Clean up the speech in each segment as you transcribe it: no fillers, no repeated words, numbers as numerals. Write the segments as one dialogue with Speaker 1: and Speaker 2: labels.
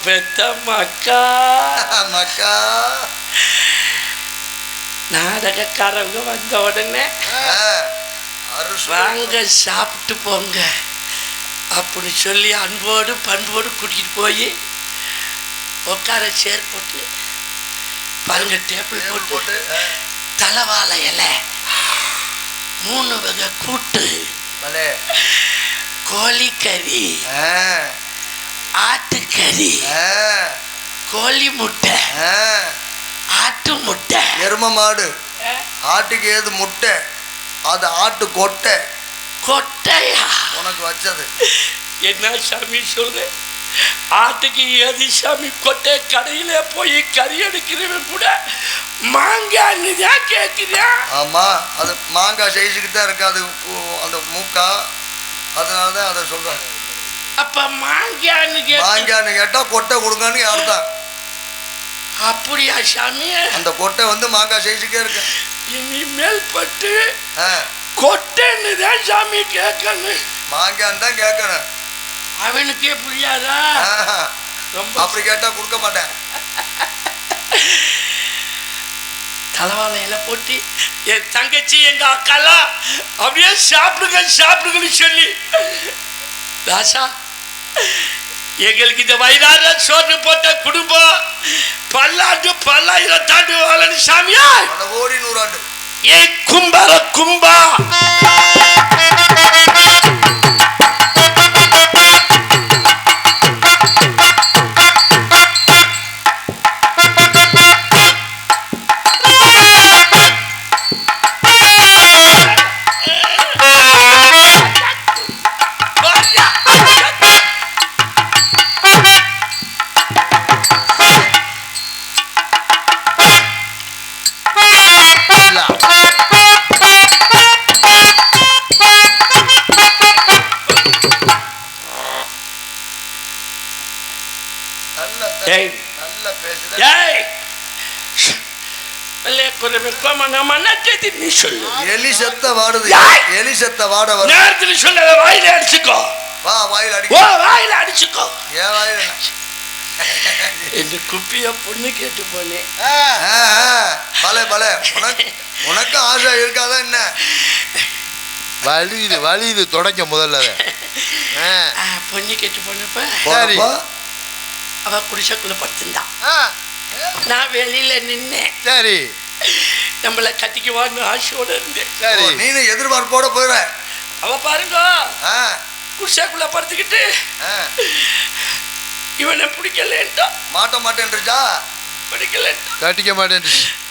Speaker 1: பெத்த மக்கா
Speaker 2: மக்கா.
Speaker 1: நாடகக்காரங்க வந்த உடனே வாங்க சாப்பிட்டு போங்க அப்படி சொல்லி அன்போடு பண்போடு கூட்டிகிட்டு போய் உட்கார சேர் போட்டு பாருங்க டேபிள் போட்டு தலைவாழை இலை 3 வகை கூட்டு கோழிக்கறி ஆட்டுக்கறி கோழி முட்டை ஆட்டு முட்டை
Speaker 2: எரும மாடு ஆட்டுக்கு ஏது முட்டை அது ஆட்டு கொட்டை
Speaker 1: கொட்டையா
Speaker 2: உனக்கு வச்சது
Speaker 1: என்ன சாமி சொல்லு ஆட்டுக்கு ஏது சாமி கொட்டை கடையில போய் கறி எடுக்கிறவன் கூட மாங்கான்னு தான் கேட்கிறேன்.
Speaker 2: ஆமா அது மாங்காய் சைஸுக்கு தான் இருக்காது அந்த மூக்கா அதனாலதான் அதை சொல்றாங்க.
Speaker 1: அப்ப மாங்கான்னு
Speaker 2: கேட்டா கொட்டை கொடுங்கன்னு அர்த்தம்.
Speaker 1: அப்படியா சாமி?
Speaker 2: அந்த கொட்டை வந்து மாங்காய் சைஸுக்கே இருக்கு.
Speaker 1: இனிமேல் பட்டு கொட்டைன்னு தான் சாமி கேட்கணும்.
Speaker 2: மாங்கான்னு தான் கேட்கணும்.
Speaker 1: அவனுக்கே புரியாதா?
Speaker 2: ரொம்ப அப்படி கேட்டா கொடுக்க மாட்டேன்.
Speaker 1: தலைவாழையில போட்டு என் தங்கச்சி எங்க அக்காலாம் அப்படியே சாப்பிடுங்கன்னு சொல்லி ராசா எங்களுக்கு இந்த வயிறார சோறு போட்ட குடும்பம் பல்லாயிரம் தாண்டு வாழன்னு சாமியா.
Speaker 2: கோடி நூறாண்டு
Speaker 1: ஏ கும்பர கும்பா குப்பிய பொண்ணு கேட்டு போனேன்.
Speaker 2: உனக்கு ஆசை இருக்காதா என்ன?
Speaker 3: வலிது தொடக்க முதல்ல
Speaker 1: பொண்ணு கேட்டு போனப்ப அவ குடிசைக்குள்ள படுத்திருந்தா. நான் வெளியில நின்னேன்.
Speaker 3: சரி
Speaker 1: நம்மள கட்டிக்குவான்னு ஆசையோட இருந்தேன்.
Speaker 3: சரி
Speaker 2: நீனு எதிர்பார்ப்போட போயிட.
Speaker 1: அவ பாருங்க குடிசைக்குள்ள படுத்துக்கிட்டு இவனை பிடிக்கலன்ட்டா.
Speaker 2: மாட்டேன்றா
Speaker 1: பிடிக்கலன்ட்டா
Speaker 3: கட்டிக்க மாட்டேன்.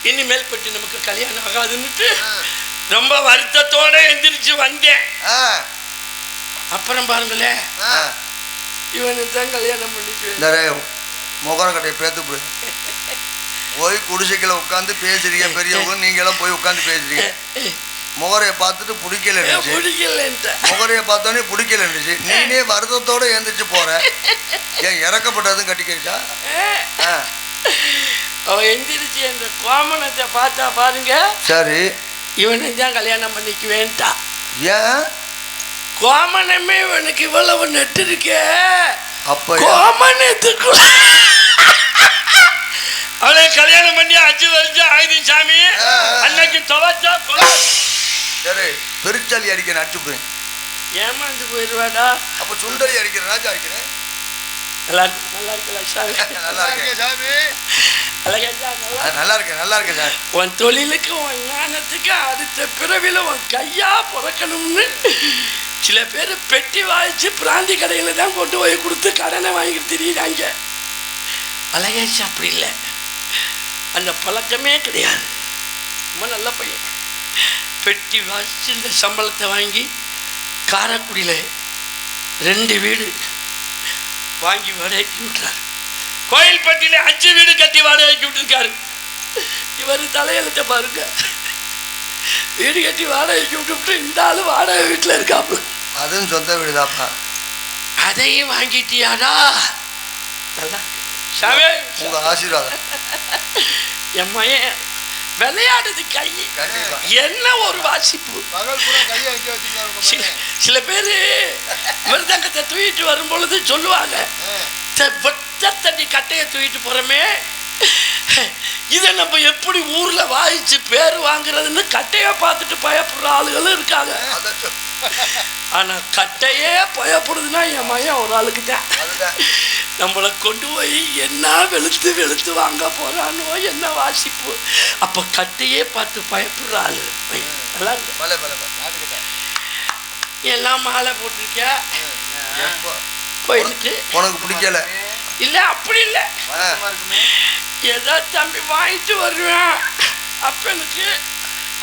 Speaker 1: இனிமேல் பட்டு நமக்கு கல்யாணம் ஆகாதுன்னுட்டு ரொம்ப வருத்தத்தோட எந்திரிச்சு வந்தேன். அப்புறம் பாருங்களேன் இவனு தான் கல்யாணம் பண்ணிக்குவேன்.
Speaker 2: முகர கட்டையை பேத்து போய் குடிசைக்குள்ள உட்காந்து பேசுறீங்க. பெரியவங்க நீங்க எல்லாம் போய் உட்காந்து பேசுறீங்க. முகரையை பார்த்துட்டு பிடிக்கல. முகரையை பார்த்தோன்னே பிடிக்கல. நீனே வருத்தத்தோட எழுந்திரிச்சு போற. ஏன் இறக்கப்பட்டதும் கட்டிக்கிட்டா?
Speaker 1: அவன் எந்திரிச்சு அந்த கோமணத்தை பார்த்தா பாருங்க.
Speaker 2: சரி
Speaker 1: இவனை தான் கல்யாணம் பண்ணிக்குவேன்ட்டா.
Speaker 2: ஏன்
Speaker 1: கோமணமே இவனுக்கு இவ்வளவு நெட்டு இருக்க.
Speaker 2: அப்ப
Speaker 1: கோமணத்துக்கு அவளை கல்யாணம் பண்ணி 5 வருஷம் ஆயுது சாமி. அன்னைக்கு துவச்சா
Speaker 2: சரி பெருச்சாலி அடிக்கிறேன் அடிச்சு போய்
Speaker 1: ஏமாந்து போயிடுவாடா.
Speaker 2: அப்ப சுண்டலி அடிக்கிறேன் ராஜா அடிக்கிறேன்.
Speaker 1: நல்லா இருக்கலாம் சாமி.
Speaker 2: நல்லா இருக்கேன் சாமி. நல்லா இருக்கேன் சார்.
Speaker 1: உன் தொழிலுக்கு உன் ஞானத்துக்கு அடுத்த பிறவில உன் கையா பிறக்கணும்னு சில பேர் பெட்டி வாய்ச்சி பிராந்தி கடையில தான் கொண்டு போய் கொடுத்து கடனை வாங்கிட்டு தெரியுறாங்க. அழகேஷ் அப்படி இல்லை. அந்த பழக்கமே கிடையாது. ரொம்ப நல்ல பையன். பெட்டி வாய்ச்சி இந்த சம்பளத்தை வாங்கி காரைக்குடியில் 2 வீடு வாங்கி வாடகைக்கு விட்டுறாரு. கோயில்பட்டியில 5 வீடு கட்டி வாடகைக்கு விட்டுருக்காரு. இவர் தலையெழுத்த பாருங்க. வீடு கட்டி வாடகைக்கு விட்டு இந்த ஆளு வாடகை வீட்டில் இருக்காப்பு.
Speaker 2: அதுவும் சொந்த வீடுதாப்பா.
Speaker 1: அதையும் வாங்கிட்டியாடா? நல்லா சாமி
Speaker 2: உங்க ஆசீர்வாதம்.
Speaker 1: என் மையன் விளையாடுது கை என்ன ஒரு வாசிப்பு. சில பேர் மிருதங்கத்தை தூக்கிட்டு வரும் பொழுது சொல்லுவாங்க லிட்டர் தண்ணி கட்டையை தூக்கிட்டு போறோமே, இதை நம்ம எப்படி ஊர்ல வாயிச்சு பேர் வாங்குறதுன்னு கட்டையை பார்த்துட்டு பயப்படுற ஆளுகளும் இருக்காங்க. ஆனா கட்டையே பயப்படுதுன்னா என் மையம் ஒரு ஆளுக்கு தான். நம்மளை கொண்டு போய் என்ன வெளுத்து வெளுத்து வாங்க போறானோ, என்ன வாசிப்பு. அப்ப கட்டையே பார்த்து பயப்படுற ஆளு நல்லா இருக்கு. எல்லாம் மாலை போட்டிருக்கியா கோயிலுக்கு? உனக்கு பிடிக்கல இல்ல? அப்படி இல்ல, ஏதோ தம்பி வாங்கிட்டு வருவேன் அப்பனுக்கு.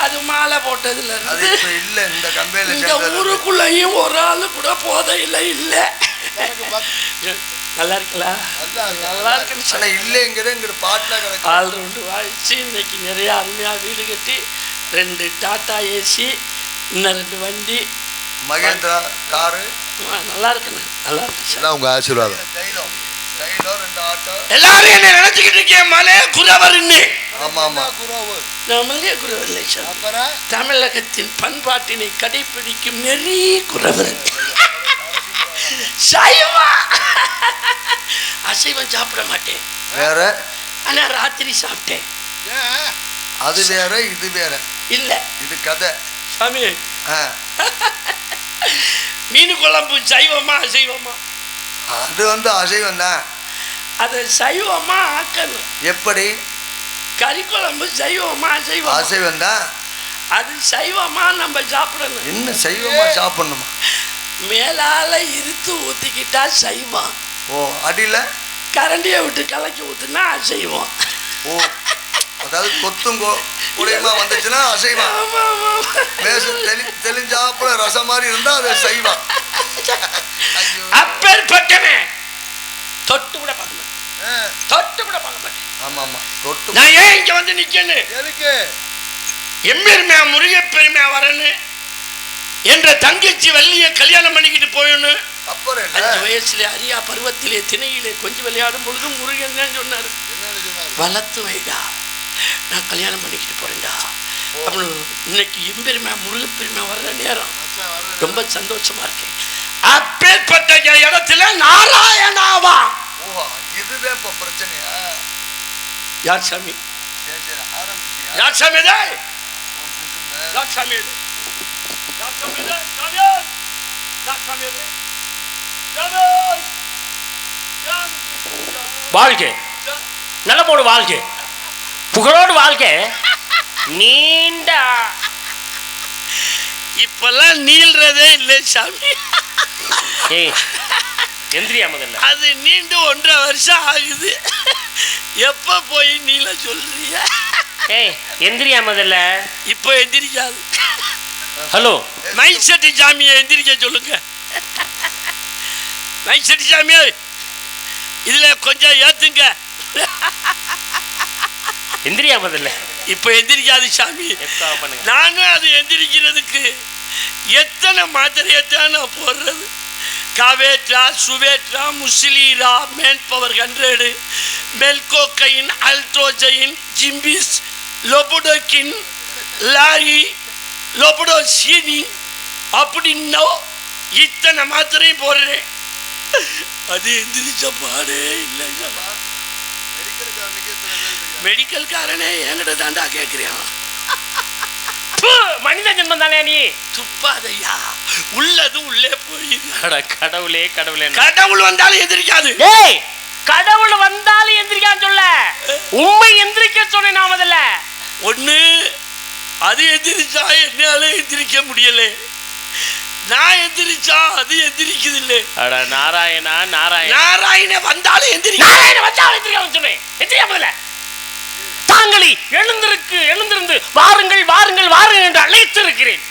Speaker 1: அது மாலை போட்டதுல இருந்து இல்ல இந்த கம்பெனில இந்த ஊருக்குள்ளேயும் ஒரு ஆளு கூட போதையில இல்ல. நல்லா இருக்குல்ல? நல்லா இருக்குன்னு இல்லைங்கிற பாட்டுல ஆல்ரவுண்டு வாய்ச்சி இன்னைக்கு நிறைய அருமையா வீடு கட்டி 2 டாடா ஏசி, இன்னும் 2 வண்டி, மகேந்திரா காரு. நல்லா இருக்குண்ணா, நல்லா இருக்கு.
Speaker 3: உங்க ஆசீர்வாதம்.
Speaker 1: எல்லாரும் என்ன நினைச்சுக்கிட்டு இருக்கேன் மலை குறவர்னு. ஆமா ஆமா, நம்மளே குறவர் இல்லை சார். தமிழகத்தின் பண்பாட்டினை கடைபிடிக்கும் நெறி குறவர். சைவா அசைவம் சாப்பிட மாட்டேன் வேற, ஆனா ராத்திரி சாப்பிட்டேன். அது வேற இது வேற இல்ல, இது கதை சாமி. மீன் குழம்பு சைவமா அசைவமா? அது அசைவம் தான். அதை சைவமா ஆக்கணும். எப்படி? கறி குழம்பு சைவமா அசைவம்? அசைவம் தான். அது சைவமா நம்ம சாப்பிடணும். என்ன சைவமா சாப்பிடணுமா? மேலால இருத்து ஊத்திக்கிட்டா சைவம். ஓ, அடியில கரண்டியை விட்டு கலக்கி ஊத்துனா அசைவம். ஓ, அதாவது கொத்தும் குடையமா வந்துச்சுன்னா அசைவம். தெளிஞ்சாப்புல ரசம் மாதிரி இருந்தா அது சைவம். அப்பேற்பட்டமே தொட்டு கூட பார்க்க மாட்டேன், தொட்டு கூட பார்க்க மாட்டேன். ஆமா ஆமா, தொட்டு. நான் ஏன் இங்க வந்து நிக்கணும்? எதுக்கு? எம்பெருமையா முருகப்பெருமையா வரணும் என்ற தங்கச்சி வள்ளிய கல்யாணம் பண்ணிக்கிட்டு போயணும். 5 வயசுல அரியா பருவத்திலே திணையிலே கொஞ்சம் விளையாடும் பொழுது முருகன் தான் சொன்னாரு, வளர்த்து வைடா, நான் கல்யாணம் பண்ணிக்கிட்டு போறேன்டா. அப்புறம் இன்னைக்கு எம்பெருமையா முருகப்பெருமையா வர்ற நேரம் ரொம்ப சந்தோஷமா இருக்கேன். அப்பேற்பட்ட இடத்துல நாராயணாவா? இதுதான் இப்ப பிரச்சனையா? யார் சாமி? யார் சாமி? யார் சாமி?
Speaker 4: வாழ்க, நலமோடு வாழ்க, புகழோடு வாழ்க, நீண்ட.
Speaker 1: இப்பெல்லாம் நீள்றதே இல்லை சாமி.
Speaker 4: எந்திரியா முதல்ல.
Speaker 1: அது நீண்டு 1.5 வருஷம் ஆகுது. எப்ப போய் நீள சொல்றிய?
Speaker 4: எந்திரியா முதல்ல.
Speaker 1: இப்போ எந்திரிக்காது.
Speaker 4: ஹலோ,
Speaker 1: மைக் செட்டி சாமியை எந்திரிக்க சொல்லுங்க. மைக் செட்டி சாமியை இதுல கொஞ்சம் ஏத்துங்க.
Speaker 4: எந்திரியா முதல்ல.
Speaker 1: இப்ப எந்திரிக்காது சாமி. நானும் அது எந்திரிக்கிறதுக்கு எத்தனை மாத்திரையத்தான் நான் போடுறது. காவேட்ரா, சுவேட்ரா, முசிலீரா, மேன் பவர் 100, மெல்கோக்கைன், அல்ட்ரோஜைன், ஜிம்பிஸ், லோபுடோக்கின், லாரி, லோபுடோசீனி அப்படின்னா இத்தனை மாத்திரையும் போடுறேன். அது எந்திரிச்ச பாடே இல்லை. மெடிக்கல் காரனே என்கிட்ட தாண்டா கேட்கிறேன்.
Speaker 4: மனித ஜென்மம் தானே நீ?
Speaker 1: துப்பாதையா, உள்ளது உள்ளே போயிரு.
Speaker 4: கடவுளே கடவுளே,
Speaker 1: கடவுள் வந்தாலும் எந்திரிக்காது.
Speaker 4: கடவுள் வந்தாலும் எந்திரிக்கான்னு சொல்ல, உண்மை எந்திரிக்க சொன்னேன். நான் முதல்ல
Speaker 1: ஒண்ணு அது எந்திரிச்சா என்னால எந்திரிக்க முடியல, நான் எந்திரிச்சா அது எந்திரிக்குது இல்ல.
Speaker 4: நாராயணா நாராயண,
Speaker 1: நாராயண வந்தாலும்
Speaker 4: எந்திரிக்க சொன்னேன். எந்திரியா முதல்ல. தாங்களை எழுந்திருந்து வாருங்கள் வாருங்கள் வாருங்கள் என்று அழைத்திருக்கிறேன்.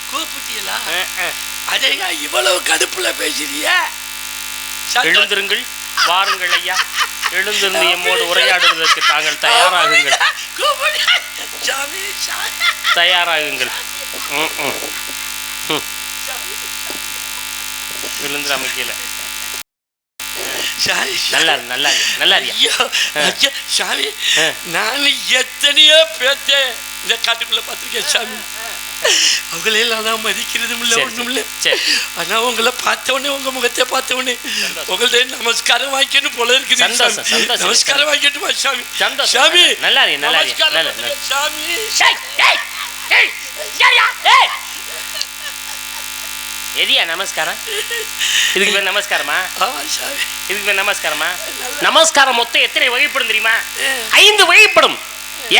Speaker 1: கூப்பிட்டீங்களா? அதையா இவ்வளவு கடுப்புல பேசுறிய?
Speaker 4: எழுந்திருங்கள், வாருங்கள் ஐயா, எழுந்திருந்து எம்மோடு உரையாடுவதற்கு தாங்கள் தயாராகுங்கள். தயாராகுங்கள். எழுந்துரு அமைக்கல. நல்லா நல்லா நல்லா.
Speaker 1: சாமி, நான் எத்தனையோ பேர்த்த இந்த காட்டுக்குள்ள பார்த்திருக்கேன் சாமி. அவங்களெல்லாம் நான் மதிக்கிறதும் இல்லை, ஒன்றும் இல்லை.
Speaker 4: சரி.
Speaker 1: ஆனால் உங்களை பார்த்தவொடனே, உங்கள் முகத்தை பார்த்தவொடனே உங்கள்ட்ட நமஸ்காரம் வாங்கிக்கணும் போல இருக்குது.
Speaker 4: சந்தோஷம், சந்தோஷம்.
Speaker 1: நமஸ்காரம் வாங்கிட்டுமா சாமி?
Speaker 4: சந்தோஷம்.
Speaker 1: சாமி
Speaker 4: நல்லா இரு, நல்லா இரு.
Speaker 1: நமஸ்காரம்
Speaker 4: நல்லா,
Speaker 1: பண்ணுங்க,
Speaker 4: நல்லா.
Speaker 1: சாமி.
Speaker 4: ஏய், ஏய், ஏய், ஏய்யா, ஏய். எதியா நமஸ்காரம்? இதுக்கு பேர் நமஸ்காரமா?
Speaker 1: சாமி
Speaker 4: இதுக்கு பேர் நமஸ்காரமா? நமஸ்காரம் மொத்தம் எத்தனை வகைப்படும் தெரியுமா? 5 வகைப்படும்.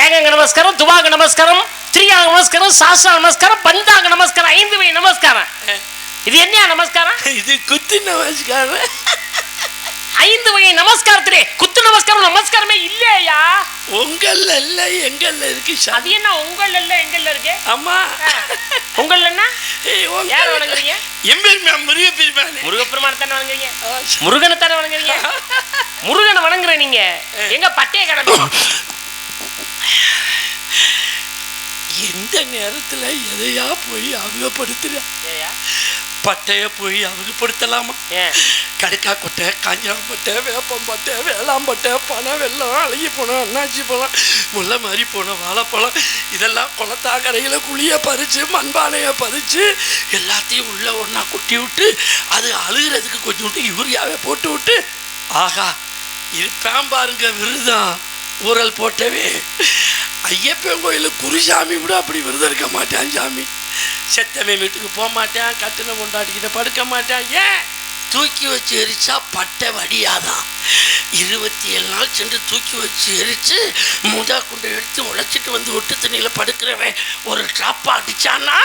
Speaker 4: ஏகாங்க நமஸ்காரம், துவாங்க நமஸ்காரம், திரியாங்க நமஸ்காரம், சாஸ்திர நமஸ்காரம், பஞ்சாங்க நமஸ்காரம், 5 வகை நமஸ்காரம். இது என்ன நமஸ்காரம்?
Speaker 1: இது குத்து நமஸ்காரம்.
Speaker 4: 5 வகை நமஸ்காரத்திலே குத்து நமஸ்காரம் நமஸ்காரமே இல்லையா?
Speaker 1: உங்கள்ல இல்ல, எங்கள்ல இருக்கு சாமி.
Speaker 4: அது என்ன உங்கள்ல இல்ல எங்கள்ல இருக்கு?
Speaker 1: அம்மா
Speaker 4: உங்கள்ல என்ன? யார வணங்குறீங்க?
Speaker 1: எம்பெருமான் முருகப்பெருமானே.
Speaker 4: முருகப்பெருமானை தானே வணங்குறீங்க? முருகனை தானே வணங்குறீங்க? முருகனை வணங்குற நீங்க எங்க பட்டைய கடமை?
Speaker 1: எந்த நேரத்துல எதையா போய் அவகப்படுத்துற? பட்டைய போய் அவகப்படுத்தலாமா? கடுக்கா கொட்டை, காஞ்சாம்பட்டை, வேப்பம்பட்டை, வேளாம்பட்டை, பனை வெள்ளம், அழகி போனோம், அண்ணாச்சி பழம், முல்லை மாதிரி போன வாழைப்பழம், இதெல்லாம் குளத்தாக்கரையில் குழியை பறித்து மண்பானையை பறித்து எல்லாத்தையும் உள்ள ஒன்றா கொட்டி விட்டு அது அழுகிறதுக்கு கொஞ்சோண்டு யூரியாவை போட்டு விட்டு ஆகா இருப்பேன் பாருங்க விருதம் ஊரல் போட்டவே. ஐயப்பன் கோயிலுக்கு குருசாமி கூட அப்படி விருதம் இருக்க மாட்டான் சாமி. செத்தவன் வீட்டுக்கு போக மாட்டேன், கட்டின கொண்டாடிக்கிட்ட படுக்க மாட்டேன். ஏன்? தூக்கி வச்சு எரிச்சா பட்டை வடியாதான். 27 நாள் சென்று தூக்கி வச்சு எரித்து முதா குண்டை எடுத்து உழைச்சிட்டு வந்து ஒட்டு தண்ணியில் படுக்கிறவன் ஒரு ட்ராப்பா அடித்தான்னா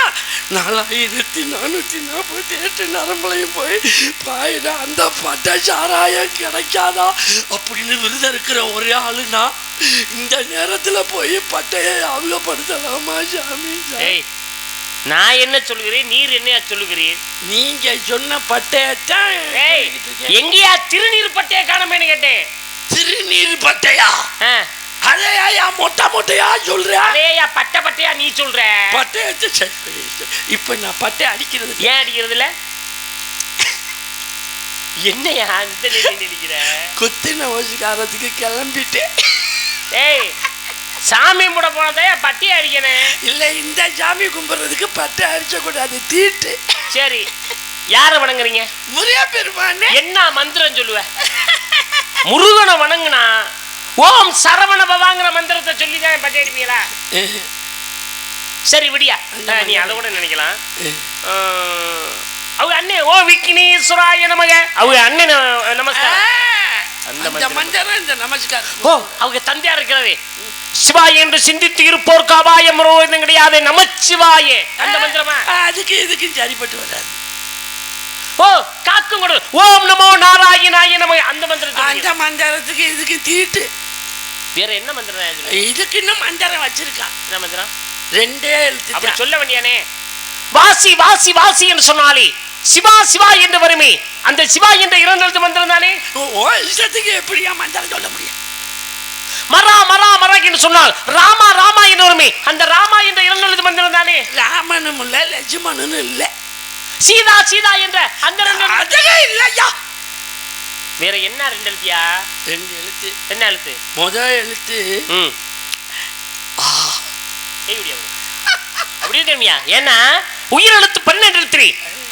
Speaker 1: 4448 நரம்புலையும் போய் பாயிடா அந்த பட்டை சாராயம் கிடைக்காதா அப்படின்னு விருதம் இருக்கிற ஒரே ஆளுனா இந்த நேரத்தில் போய் பட்டையை அவகப்படுத்தலாமா சாமி?
Speaker 4: நான் என்ன சொல்லுகிறேன், நீர் என்ன சொல்லுகிறீர்?
Speaker 1: நீங்க சொன்ன பட்டையத்தான்.
Speaker 4: எங்கேயா திருநீர் பட்டையை காணமேன்னு கேட்டேன்.
Speaker 1: திருநீர் பட்டையா? அதையா மொட்டை மொட்டையா சொல்ற?
Speaker 4: அதையா பட்டை பட்டையா நீ சொல்ற?
Speaker 1: பட்டையத்தை இப்ப நான் பட்டை அடிக்கிறது.
Speaker 4: ஏன் அடிக்கிறதுல? என்னையா நினைக்கிற?
Speaker 1: குத்து நமஸ்காரத்துக்கு கிளம்பிட்டேன்.
Speaker 4: ஏய் சாமி கூட போனதையா பட்டியை அடிக்கணும்?
Speaker 1: இல்ல இந்த சாமி கும்பிடுறதுக்கு பட்டை அடிச்ச கூடாது, தீட்டு.
Speaker 4: சரி யார வணங்குறீங்க?
Speaker 1: முருகப்பெருமானே.
Speaker 4: என்ன மந்திரம் சொல்லுவ? முருகனை வணங்குனா ஓம் சரவண பவாங்கிற மந்திரத்தை சொல்லிதான் பட்டை அடிப்பீங்களா? சரி விடியா, நீ அதை கூட நினைக்கலாம். அவங்க அண்ணன் ஓ விக்னேஸ்வராய நமக, அவங்க அண்ணன் நமஸ்காரம். அந்த மந்திரம் இந்த நமஸ்காரம். ஓ அவங்க தந்தையா இருக்கிறதே சிவாய என்று சிந்தித்து இருப்போருக்கு அபாயம் கிடையாது, நமச்சிவாய அந்த மந்திரமா?
Speaker 1: அதுக்கு இதுக்கு சரிப்பட்டு வராது.
Speaker 4: ஓ காக்கும் கொடு ஓம் நமோ நாராயணாய நமக அந்த மந்திரம்.
Speaker 1: அந்த மந்திரத்துக்கு இதுக்கு தீட்டு.
Speaker 4: வேற என்ன மந்திரம்?
Speaker 1: இதுக்கு இன்னும் மந்திரம் வச்சிருக்கான்.
Speaker 4: என்ன மந்திரம்?
Speaker 1: 2 எழுத்து.
Speaker 4: அப்படி சொல்ல வேண்டியானே. வாசி வாசி வாசி என்று சொன்னாலே சிவா சிவா என்று வருமே, அந்த சிவா என்ற 2 எழுத்து மந்திரம் தானே?
Speaker 1: ஓ இஷ்டத்துக்கு எப்படியா மந்திரம் சொல்ல முடியும்?
Speaker 4: மரா மரா மரா என்று சொன்னால் ராமா ராமா என்று வருமே, அந்த ராமா என்ற 2 எழுத்து மந்திரம் தானே?
Speaker 1: ராமனும் இல்ல லட்சுமணனும் இல்ல.
Speaker 4: சீதா சீதா என்ற அந்த 2
Speaker 1: அதுவே இல்லையா.
Speaker 4: வேற என்ன 2 எழுத்தியா?
Speaker 1: 2 எழுத்து.
Speaker 4: என்ன எழுத்து?
Speaker 1: முதல் எழுத்து
Speaker 4: அப்படி இருக்கா? ஏன்னா உயிர் எழுத்து 12 எழுத்து,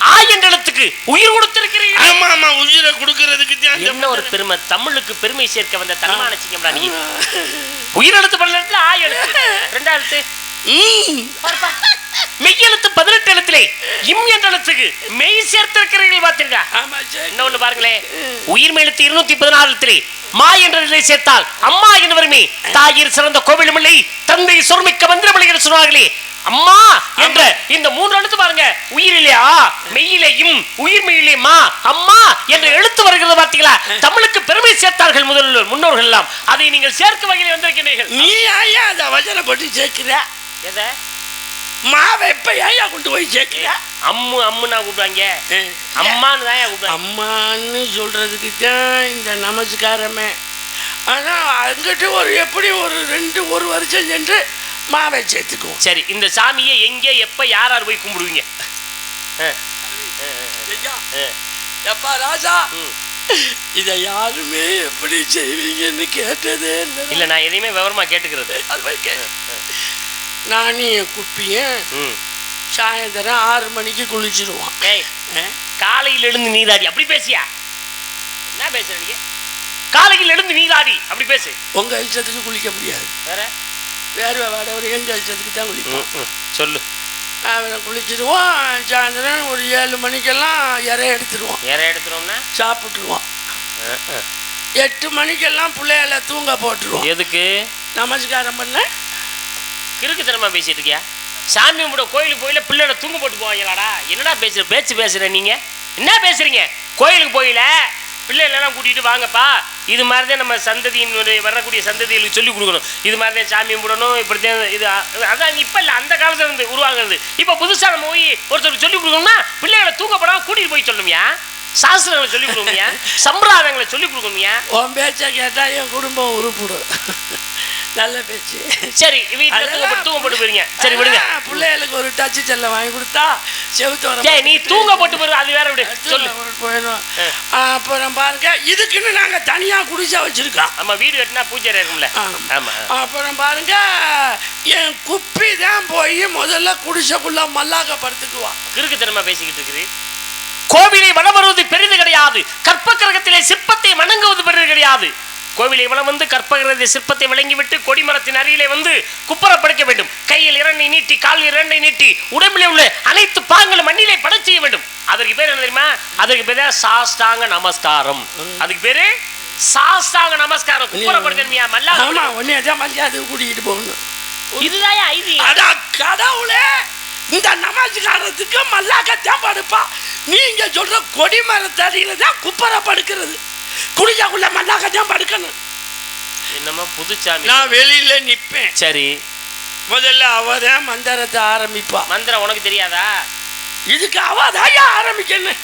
Speaker 4: ஆ என்ற எழுத்துக்கு உயிர் கொடுத்திருக்கிறீங்க.
Speaker 1: ஆமா ஆமா, உயிரை கொடுக்கிறதுக்கு
Speaker 4: என்ன ஒரு பெருமை, தமிழுக்கு பெருமை சேர்க்க வந்த தன்மான சிங்கம்டா நீ. உயிர் எழுத்து 12 எழுத்துல ஆ எழுத்து 2 எழுத்து. மெய் எழுத்து 18 எழுத்திலே இம் என்ற எழுத்துக்கு மெய் சேர்த்திருக்கிறீர்கள் பார்த்தீங்க. இன்னொன்னு பாருங்களேன், உயிர் எழுத்து 214 எழுத்திலே மா என்ற நிலை சேர்த்தால் அம்மா என்று வருமே, தாயிர் சிறந்த கோவிலும் இல்லை தந்தை சொர்மிக்க மந்திரமில்லை என்று சொன்னார்களே, அம்மா என்ற இந்த 3 எழுத்து பாருங்க, உயிரிலே ஆ மெய்யிலேயும் உயிர் மெய்யிலே மா அம்மா என்ற எழுத்து வருகிறது பார்த்தீங்களா? தமிழுக்கு பெருமை சேர்த்தார்கள் முன்னோர்கள் எல்லாம், அதை நீங்கள் சேர்க்க வகையில் வந்திருக்கிறீர்கள்.
Speaker 1: நீ ஆயா அதை அவசரப்பட்டு சேர்க்கிற?
Speaker 4: எதை?
Speaker 1: மாவை எப்ப ஏயா கொண்டு போய் சேர்க்கிற?
Speaker 4: அம்மு அம்முன்னா கூப்பிடுவாங்க, அம்மான்னு தான் கூப்பிடுவாங்க.
Speaker 1: அம்மான்னு சொல்றதுக்கு தான் இந்த நமஸ்காரமே. ஆனா அங்கிட்ட ஒரு எப்படி ஒரு 1 வருஷம் சென்று மாவை சேர்த்துக்குவோம்.
Speaker 4: சரி, இந்த சாமியை எங்கே எப்ப யார் யார் போய் கும்பிடுவீங்க?
Speaker 1: எப்பா ராஜா, இதை யாருமே எப்படி செய்வீங்கன்னு கேட்டதே
Speaker 4: இல்ல. நான் எதையுமே விவரமா கேட்டுக்கிறது.
Speaker 1: அது போய் நானிய குப்பியன் சாயந்தரம் 6 மணிக்கு குளிச்சிருவோம்.
Speaker 4: காலையில் எழுந்து நீராடி அப்படி பேசியா? என்ன பேசுறீங்க? காலையில் எழுந்து நீராடி அப்படி பேசு.
Speaker 1: உங்க இஷ்டத்துக்கு குளிக்க முடியாது. வேறு வாடவர் எங்க இஷ்டத்துக்கு தான் குளிப்போம்.
Speaker 4: சொல்லு.
Speaker 1: அவரை குளிச்சிடுவோம். சாயந்தரம் ஒரு 7 மணிக்கெல்லாம் இறை எடுத்துருவோம்.
Speaker 4: இறை எடுத்துருவோம்னா
Speaker 1: சாப்பிட்டுருவோம். 8 மணிக்கெல்லாம் பிள்ளைகளை தூங்க போட்டுருவோம்.
Speaker 4: எதுக்கு?
Speaker 1: நமஸ்காரம் பண்ண.
Speaker 4: கிறுக்குத்தனமா பேசிட்டு இருக்கியா? சாமி கும்பிட கோயிலுக்கு போயில பிள்ளைகளை தூங்க போட்டு போவாங்களாடா? என்னடா பேசுற நீங்க? என்ன பேசுறீங்க? கோயிலுக்கு போயில பிள்ளைகளெல்லாம் கூட்டிகிட்டு வாங்கப்பா, இது மாதிரி தான் நம்ம சந்ததியினுடைய வரக்கூடிய சந்ததிகளுக்கு சொல்லிக் கொடுக்கணும். இது மாதிரி தான் சாமி கும்பிடணும், இப்படித்தான் இது. அதான் இப்போ இல்லை, அந்த காலத்தில் இருந்து உருவாகுறது. இப்போ புதுசாக நம்ம போய் ஒருத்தருக்கு சொல்லிக் கொடுக்கணும்னா பிள்ளைகளை தூங்கப்படாமல் கூட்டிகிட்டு போய் சொல்லணும்யா, சாஸ்திரங்களை சொல்லிக் கொடுக்கணும்யா, சம்பிரதாயங்களை சொல்லிக் கொடுக்கணும்யா.
Speaker 1: உன் பேச்சை கேட்டால் என் குடும்பம் உருப்பிடும். நல்ல பேச்சு.
Speaker 4: சரி, வீட்டில் தூங்க போட்டு போயிருங்க. சரி விடுங்க.
Speaker 1: பிள்ளைகளுக்கு ஒரு டச்சு செல்ல வாங்கி கொடுத்தா செவுத்து வர.
Speaker 4: நீ தூங்க போட்டு போயிரு, அது வேற விடு. சொல்லு.
Speaker 1: போயிடும். அப்புறம் பாருங்க, இதுக்குன்னு நாங்க தனியா குடிசை வச்சிருக்கோம்.
Speaker 4: நம்ம வீடு கட்டினா பூஜை இருக்கும்ல. ஆமா.
Speaker 1: அப்புறம் பாருங்க, என் குப்பி தான் போய் முதல்ல குடிசைக்குள்ள மல்லாக்க படுத்துக்குவா.
Speaker 4: கிறுக்குத்தனமா பேசிக்கிட்டு இருக்குது. கோவிலை வலம் வருவது பெரிது கிடையாது, கற்ப கிரகத்திலே சிற்பத்தை வணங்குவது பெரிது கிடையாது. கோவிலை வலம் வந்து கற்பகிரத சிற்பத்தை விளங்கிவிட்டு கொடிமரத்தின் அருகிலே வந்து குப்புற படுக்க வேண்டும். கையில் 2 நீட்டி, கால் 2 நீட்டி, உடம்பிலே உள்ள அனைத்து பாங்களும் மண்ணிலே பட செய்ய வேண்டும். அதற்கு பேர் என்ன தெரியுமா? அதற்கு பேர் சாஷ்டாங்க நமஸ்காரம். அதுக்கு பேரு சாஷ்டாங்க நமஸ்காரம். குப்புற படுக்கணுமியா? மல்லாக
Speaker 1: ஒன்னேதான் மரியாதை கூட்டிகிட்டு போகணும்.
Speaker 4: இதுதான் ஐதி.
Speaker 1: அதான் கடவுளே, இந்த நமஸ்காரத்துக்கு மல்லாக்கத்தான் படுப்பா. நீங்க சொல்ற கொடிமரத்தடியில தான் குப்புற படுக்கிறது. குடிசாக்குள்ள மல்லாக்கத்தான் படுக்கணும்.
Speaker 4: என்னமா புதுச்சாமி?
Speaker 1: நான் வெளியில நிப்பேன்.
Speaker 4: சரி,
Speaker 1: முதல்ல அவதான் மந்திரத்தை ஆரம்பிப்பா.
Speaker 4: மந்திரம் உனக்கு தெரியாதா?
Speaker 1: இதுக்கு அவதான் ஆரம்பிக்கணும்.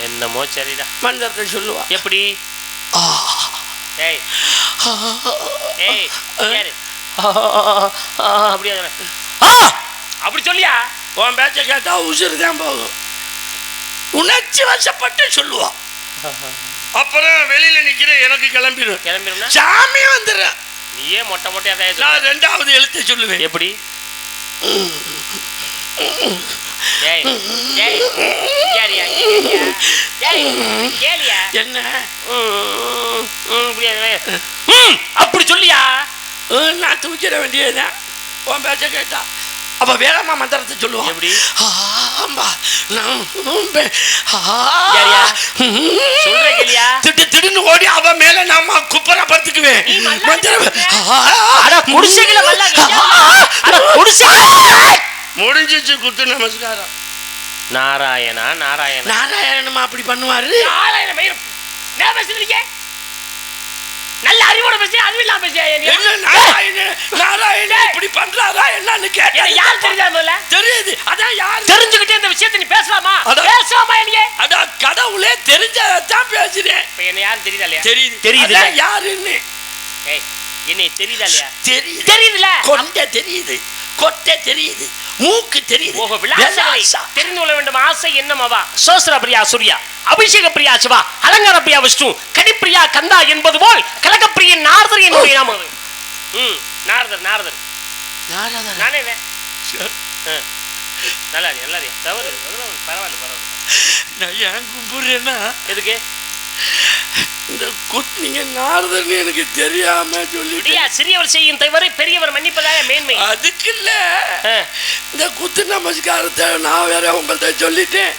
Speaker 4: என்னமோ சரிடா.
Speaker 1: மந்திரத்தை சொல்லுவா.
Speaker 4: எப்படி? ஏய் ஏய் யாரு அப்படியே அப்படி சொல்லியா?
Speaker 1: உன் பேச்சை கேட்டா உசுறு தான் போகும். உணர்ச்சி வசப்பட்டு சொல்லுவா. அப்புறம் வெளியில நிக்கிற எனக்கு கிளம்பிடும். சாமி வந்துடுற.
Speaker 4: நீயே மொட்டை மொட்டையா தான்.
Speaker 1: நான் 2வது எழுத்தை சொல்லுவேன்.
Speaker 4: எப்படி?
Speaker 1: என்ன
Speaker 4: அப்படி சொல்லியா?
Speaker 1: நான் தூக்கிட வேண்டியதுதான். உன் பேச்ச கேட்டா. அப்ப வேறமா மந்திரத்தை சொல்லுவோம்.
Speaker 4: எப்படி?
Speaker 1: திடீர்னு ஓடி அவ மேல நாம குப்பர படுத்துக்குவேன். முடிஞ்சிச்சு குத்து நமஸ்காரம்.
Speaker 4: நாராயணா நாராயண
Speaker 1: நாராயணமா அப்படி பண்ணுவாரு.
Speaker 4: நல்ல அறிவோட பேசி அறிவில்லா பேசியா?
Speaker 1: நாராயண இப்படி பண்றாரா என்னன்னு கேட்டா
Speaker 4: யார் தெரியாமல
Speaker 1: தெரியுது. அதான் யார்
Speaker 4: தெரிஞ்சுக்கிட்டே இந்த விஷயத்தை நீ பேசலாமா? பேசலாமா இல்லையே?
Speaker 1: அதான் கடவுளே தெரிஞ்சதான் பேசுறேன்.
Speaker 4: இப்ப என்ன யாரும் தெரியுதா இல்லையா?
Speaker 1: தெரியுது.
Speaker 4: தெரியுது
Speaker 1: யாருன்னு.
Speaker 4: என்ன தெரியுதா இல்லையா?
Speaker 1: தெரியுது.
Speaker 4: தெரியுதுல.
Speaker 1: கொண்டை தெரியுது, கொட்டை தெரியுது, மூக்கு தெரியுது.
Speaker 4: ஓஹோ, விலாசங்களை தெரிந்து கொள்ள வேண்டும் ஆசை என்னமாவா? சோஸ்திர பிரியா சூர்யா, அபிஷேக பிரியா சிவா, அலங்கார பிரியா விஷ்ணு, கடிப்பிரியா கந்தா என்பது போல் கலகப்பிரியன் நாரதர் என்னுடைய நாம. நாரதர் நாரதர் நானே நல்லா தவறு பரவாயில்ல.
Speaker 1: நான் ஏன் கும்பிடுறேன்னா,
Speaker 4: எதுக்கு
Speaker 1: இந்த நீங்க நாரதர்னு எனக்கு தெரியாம சொல்லி
Speaker 4: சிறியவர் செய்யும் தவறை பெரியவர் மன்னிப்பதாக மேன்மை.
Speaker 1: அதுக்கு இல்ல, இந்த குத்து நமஸ்காரத்தை நான் வேற உங்கள்கிட்ட சொல்லிட்டேன்.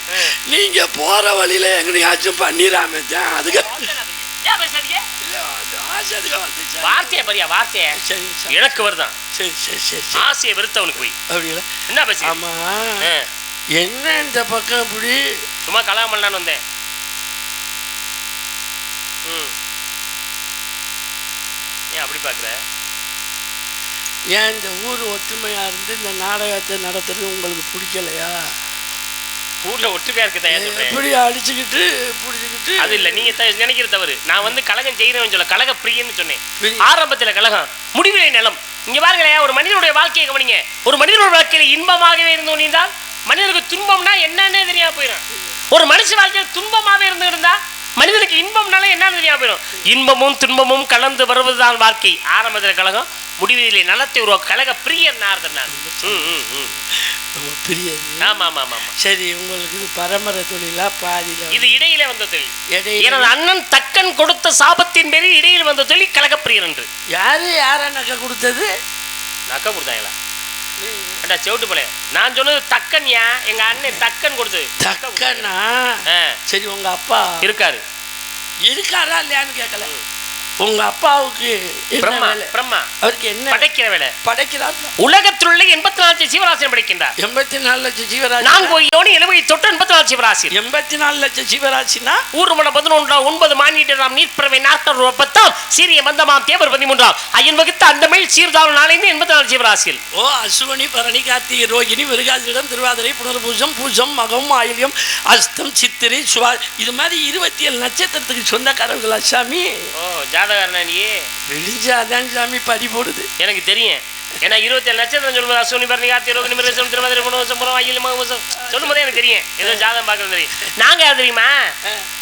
Speaker 1: நீங்க போற வழியில எங்கேயாச்சும் பண்ணிடாம அதுக்கு
Speaker 4: வார்த்தையை பரியா வார்த்தையை எனக்கு வருதான்.
Speaker 1: சரி சரி சரி
Speaker 4: ஆசையை வெறுத்தவனுக்கு போய்
Speaker 1: அப்படிங்களா
Speaker 4: என்ன பேச?
Speaker 1: ஆமா, என்ன இந்த பக்கம் இப்படி
Speaker 4: சும்மா கலகம் பண்ணலான்னு வந்தேன். ஏன் அப்படி பாக்குற?
Speaker 1: ஏன் இந்த ஊர் ஒற்றுமையா இருந்து இந்த நாடகத்தை நடத்துறது உங்களுக்கு பிடிக்கலையா?
Speaker 4: ஊர்ல ஒற்றுமையா இருக்குதா?
Speaker 1: எப்படி அடிச்சுக்கிட்டு பிடிச்சிக்கிட்டு
Speaker 4: அது இல்ல, நீங்க நினைக்கிற தவறு. நான் வந்து கலகம் செய்யறேன்னு சொல்ல, கலக பிரியன்னு சொன்னேன். ஆரம்பத்துல கலகம், முடிவிலை நலம். இங்க பாருங்களேன், ஒரு மனிதனுடைய வாழ்க்கையை கவனிங்க. ஒரு மனிதனுடைய வாழ்க்கையில இன்பமாகவே இருந்தோம் மனிதனுக்கு துன்பம்னா என்னன்னே தெரியாம போயிடும். ஒரு மனுஷ வாழ்க்கையில துன்பமாவே இருந்தா மனிதனுக்கு இன்பம்னால என்னன்னு தெரியாம போயிடும். இன்பமும் துன்பமும் கலந்து வருவதுதான் வாழ்க்கை. ஆரம்பத்தில் கழகம், முடிவிலே நலத்தை உருவா கழக பிரியர் நாரதர். ஆமா ஆமா ஆமா.
Speaker 1: சரி, உங்களுக்கு இது பரம்பரை தொழிலா பாதியில?
Speaker 4: இது இடையில வந்த தொழில். எனது அண்ணன் தக்கன் கொடுத்த சாபத்தின் பேரில் இடையில் வந்த தொழில் கலகப்பிரியர் என்று.
Speaker 1: யார நகை கொடுத்தது?
Speaker 4: நகை கொடுத்தாங்களா? செவிட்டு போல நான் சொன்னது தக்கன். எங்க அண்ணன் தக்கன் கொடுத்தது.
Speaker 1: தக்கனா? சரி, உங்க அப்பா இருக்காரா இல்லையான்னு கேட்கல. உங்க அப்பாவுக்கு அவருக்கு என்ன
Speaker 4: படைக்கிற வேலை?
Speaker 1: படைக்கிறார்.
Speaker 4: உலகத்தில் உள்ள 84 ஜீவராசியம் படைக்கின்றார்.
Speaker 1: 84 லட்சம் ஜீவராசி.
Speaker 4: 4 யோனி 70 தொட்டு 84 ஜீவராசி.
Speaker 1: 84 லட்சம் ஜீவராசினா
Speaker 4: ஊர்மன 11 9 மானிட்டராம் நீர்ப்பறவை 40 சீரிய மந்தமாம் தேவர் 13 ஐயன் வகுத்த அந்தமிழ் சீர்தாள் 84 ஜீவராசியில்.
Speaker 1: ஓ, அசுவனி பரணி கார்த்திகை ரோகிணி விருகாதிடம் திருவாதிரை புனர்பூசம் பூஜம் மகம் ஆயில்யம் அஸ்தம் சித்திரை சுவா இது மாதிரி 27 நட்சத்திரத்துக்கு சொந்தக்காரர்களா சாமி? விழிஞ்சாதான் சாமி படி போடுது. எனக்கு தெரியும். ஏன்னா 27 நட்சத்திரம் சொல்லும்போது அஸ்வினி பரணி கார்த்திகை ரோகிணி மிருகசம் திருவாதிரை புனர்பூசம் புறம் ஆயில்யம் சொல்லும்போது எனக்கு தெரியும். ஏதோ ஜாதகம் பார்க்கறது தெரியும். நாங்க யார் தெரியுமா?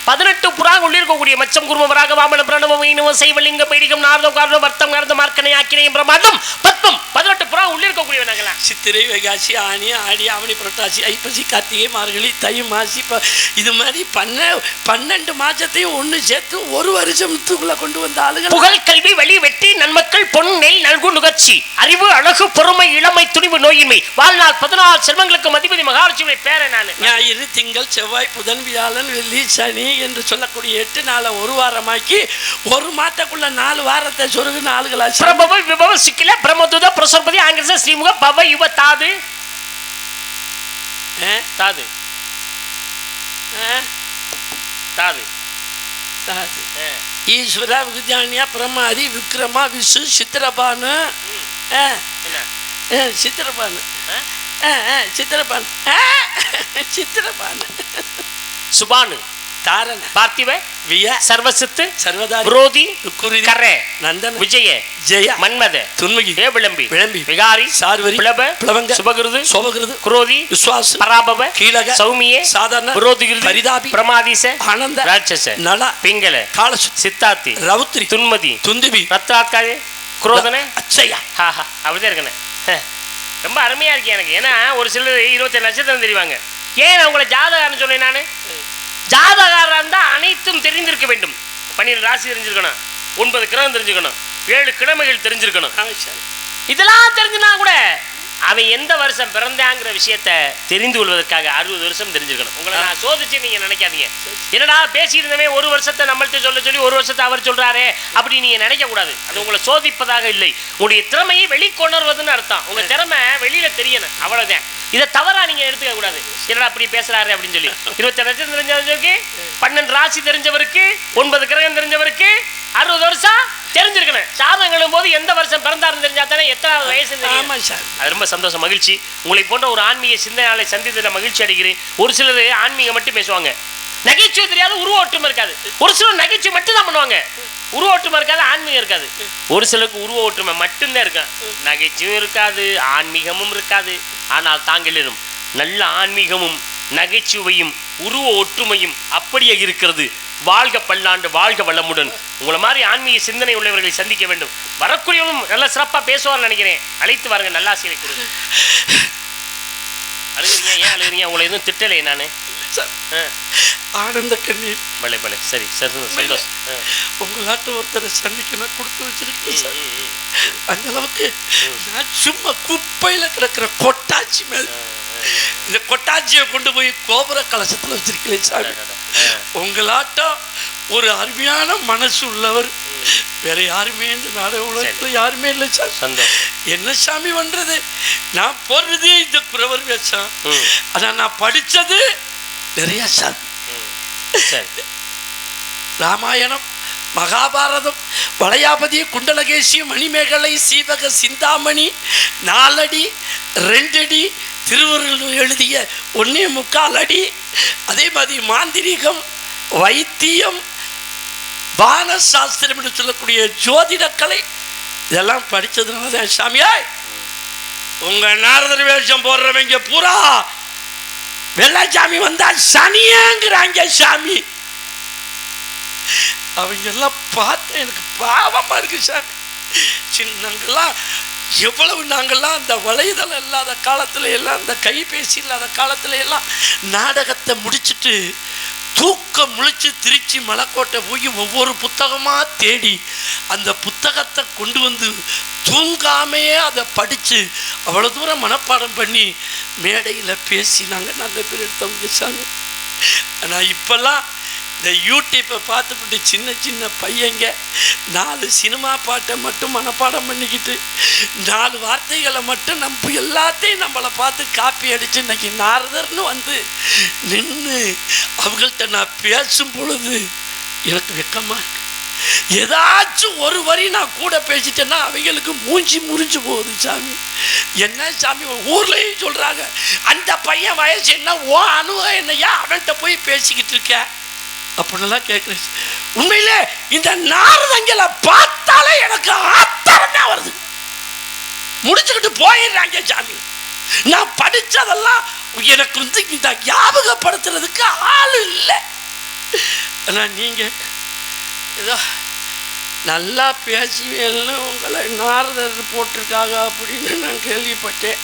Speaker 1: 18 புறாங்க உள்ளிருக்கக்கூடிய மச்சம் குருமராக வாமன பிரணவம் வைணவம் சைவலிங்க பைடிகம் நாரதம் காரணம் வர்த்தம் காரணம் மார்க்கனை ஆக்கினையும் பிரமாதம் பத்மம் 18 புறா உள்ளிருக்கக்கூடிய நாங்களா? சித்திரை வைகாசி ஆனி ஆடி ஆவணி புரட்டாசி ஐப்பசி கார்த்திகை மார்கழி தை மாசி இது மாதிரி 12 மாசத்தையும் ஒன்று சேர்த்து ஒரு வருஷத்துக்குள்ள கொண்டு வந்த ஆளுங்க. புகழ் கல்வி வழி வெற்றி நன்மக்கள் பொன் நெல் நல்கு நுகர்ச்சி அறிவு அழகு பொறுமை இளமை துணிவு நோயின்மை வாழ்நாள் 14 செல்வங்களுக்கு அதிபதி மகாலட்சுமி பேர நான். ஞாயிறு திங்கள் செவ்வாய் புதன் வியாழன் வெள்ளி சனி என்று சொல்லக்கூடிய 8 நாளை ஒரு வாரமாக்கி ஒரு மாதத்துக்குள்ள 4 வாரத்தை சொருகுன ஆளுகளா? பிரபவ விபவ சிக்கில பிரமதுத பிரசர்பதி ஆங்கில ஸ்ரீமுக பவ யுவ தாது தாது தாது தாது ஈஸ்வரா விஜயானியா பிரமாதி விக்ரமா விசு சித்திரபானு சித்திரபானு சித்திரபானு சித்திரபானு சுபானு தாரண பார்த்திவ விய சர்வசித்து சர்வதாரி விரோதி கரே நந்தன விஜய ஜெய மன்மத துன்மகி விளம்பி விளம்பி விகாரி சார்வரி பிளப பிளவங்க சுபகிருது சோபகிருது குரோதி விஸ்வாஸ் பராபவ கீழக சௌமியே சாதாரண விரோதிகிருதி பரிதாபி பிரமாதிச ஆனந்த ராட்சச நல பிங்கள காலசு சித்தாத்தி ரவுத்ரி துன்மதி துந்திபி ரத்ராத்காரி குரோதன அச்சயா ஹாஹா அப்படிதான் இருக்கேன். ரொம்ப அருமையா இருக்கு எனக்கு. ஏன்னா ஒரு சிலர் 27 நட்சத்திரம் தெரிவாங்க. ஏன் அவங்கள ஜாதகாரன்னு சொன்னேன் நான்? ஜாதகாரா இருந்தா அனைத்தும் தெரிந்திருக்க வேண்டும். 12 ராசி தெரிஞ்சிருக்கணும், 9 கிரகம் தெரிஞ்சுக்கணும், 7 கிழமைகள் தெரிஞ்சிருக்கணும். இதெல்லாம் தெரிஞ்சுனா கூட அவன் எந்த வருஷம் பிறந்தாங்கிற விஷயத்த தெரிந்து கொள்வதற்காக 60 வருஷம் தெரிஞ்சிருக்கணும். உங்களை நான் சோதிச்சு நீங்க நினைக்காதீங்க. என்னடா பேசியிருந்தவே ஒரு வருஷத்தை நம்மள்ட்ட சொல்ல சொல்லி ஒரு வருஷத்தை அவர் சொல்றாரே அப்படி நீங்க நினைக்க கூடாது. அது உங்களை சோதிப்பதாக இல்லை, உங்களுடைய திறமையை வெளிக்கொணர்வதுன்னு அர்த்தம். உங்க திறமை வெளியில தெரியணும், அவ்வளவுதான். இதை தவறா நீங்க எடுத்துக்க கூடாது. என்னடா அப்படி பேசுறாரு அப்படின்னு சொல்லி. 27 நட்சத்திரம் தெரிஞ்சவருக்கு, 12 ராசி தெரிஞ்சவருக்கு, 9 கிரகம் தெரிஞ்சவருக்கு 60 வருஷம் தெரிஞ்சிருக்கணும். சாதங்களும் போது எந்த வருஷம் பிறந்தாருன்னு தெரிஞ்சா தானே எத்தனாவது வயசு தெரியும். அது ரொம்ப சந்தோஷம், மகிழ்ச்சி. உங்களை போன்ற ஒரு ஆன்மீக சிந்தனையாளை சந்தித்து மகிழ்ச்சி அடைகிறேன். ஒரு சிலர் ஆன்மீகம் மட்டும் பேசுவாங்க, நகைச்சுவை தெரியாது, உருவ ஒற்றுமை இருக்காது. ஒரு சிலர் நகைச்சுவை மட்டும் தான் பண்ணுவாங்க, உருவ ஒற்றுமை இருக்காது, ஆன்மீகம் இருக்காது. ஒரு சிலருக்கு உருவ ஒற்றுமை மட்டும்தான் இருக்கும், நகைச்சுவையும் இருக்காது, ஆன்மீகமும் இருக்காது. ஆனால் தாங்களிலும் நல்ல ஆன்மீகமும் நகைச்சுவையும் உருவ ஒற்றுமையும் அப்படியே இருக்கிறது. வாழ்க பல்லாண்டு, வாழ்க வளமுடன். உங்களை மாதிரி ஆன்மீக சிந்தனை உள்ளவர்களை சந்திக்க வேண்டும். வரக்கூடியவனும் நல்ல சிறப்பாக பேசுவார்னு நினைக்கிறேன். அழைத்து வாருங்க, நல்லா ஆசையை கொடுங்க. அழுகிறீங்க, ஏன் அழுகிறீங்க? உங்களை எதுவும் திட்டலை நான். ஆனந்த கண்ணீர் பலே பலே. சரி சரி, சந்தோஷம். உங்களாட்ட ஒருத்தரை சந்திக்கணும் கொடுத்து வச்சிருக்கேன் சார். அந்த அளவுக்கு நான் சும்மா குப்பையில கிடக்கிற கொட்டாச்சி மேல் இந்த கொட்டாச்சியை கொண்டு போய் கோபுர கலசத்துல வச்சிருக்கேன் சார். உங்களாட்டம் ஒரு அருமையான மனசு உள்ளவர் வேற யாருமே இந்த நாடக உலகத்துல யாருமே இல்லை சார். என்ன சாமி பண்றது? நான் போடுறதே இந்த குறவர் வேஷம். ஆனா நான் படிச்சது நிறைய சாமி. ராமாயணம், மகாபாரதம், வளையாபதி, குண்டலகேசி, மணிமேகலை, சீவக சிந்தாமணி, 4 அடி 2 அடி, திருவள்ளுவர் எழுதிய 1.25 அடி, அதே மாதிரி மாந்திரீகம், வைத்தியம், வான சாஸ்திரம் என்று சொல்லக்கூடிய ஜோதிடக்கலை, இதெல்லாம் படித்ததுனால தான் சாமியா உங்க நாரதர் வேஷம் போடுறவங்க பூரா வெள்ளாச்சாமி வந்தா சனியாங்கிறாங்க சாமி. அவங்க எல்லாம் பார்த்து எனக்கு பாவமா இருக்கு சாமி. சின்னங்கெல்லாம் எவ்வளவு நாங்கள்லாம் அந்த வலைதளம் இல்லாத காலத்துல எல்லாம், அந்த கைபேசி இல்லாத காலத்துல எல்லாம் நாடகத்தை முடிச்சுட்டு தூக்கம் முழிச்சு திருச்சி மலைக்கோட்டை போய் ஒவ்வொரு புத்தகமாக தேடி அந்த புத்தகத்தை கொண்டு வந்து தூங்காமையே அதை படித்து அவ்வளோ தூரம் மனப்பாடம் பண்ணி மேடையில் பேசி நாங்கள் நல்ல பேர் எடுத்தவங்க சாமி. ஆனால் இப்போல்லாம் இந்த யூடியூப்பை பார்த்துக்கிட்டு சின்ன சின்ன பையங்க 4 சினிமா பாட்டை மட்டும் மனப்பாடம் பண்ணிக்கிட்டு 4 வார்த்தைகளை மட்டும் நம்ம எல்லாத்தையும் நம்மளை பார்த்து காப்பி அடித்து இன்னைக்கு நாரதர்னு வந்து நின்று அவங்கள்ட்ட நான் பேசும் பொழுது எனக்கு வெக்கமாக இருக்கு. ஏதாச்சும் ஒரு வரி நான் கூட பேசிட்டேன்னா அவங்களுக்கு மூஞ்சி முறிஞ்சு போகுது சாமி. என்ன சாமி ஊர்லேயும் சொல்கிறாங்க, அந்த பையன் வயசு என்ன, ஓ அனுபவம் என்னையா அவன்கிட்ட போய் பேசிக்கிட்டு இருக்க அப்படின்லாம் கேட்குறேன். உண்மையிலே இந்த நாரதங்களை பார்த்தாலே எனக்கு ஆத்திரமே வருது. முடிச்சுக்கிட்டு போயிடுறாங்க சாமி. நான் படித்ததெல்லாம் எனக்கு வந்து இந்த ஞாபகப்படுத்துறதுக்கு ஆள் இல்லை. ஆனால் நீங்கள் ஏதோ நல்லா பேசுவேன்னு உங்களை நாரதர் போட்டிருக்காங்க அப்படின்னு நான் கேள்விப்பட்டேன்.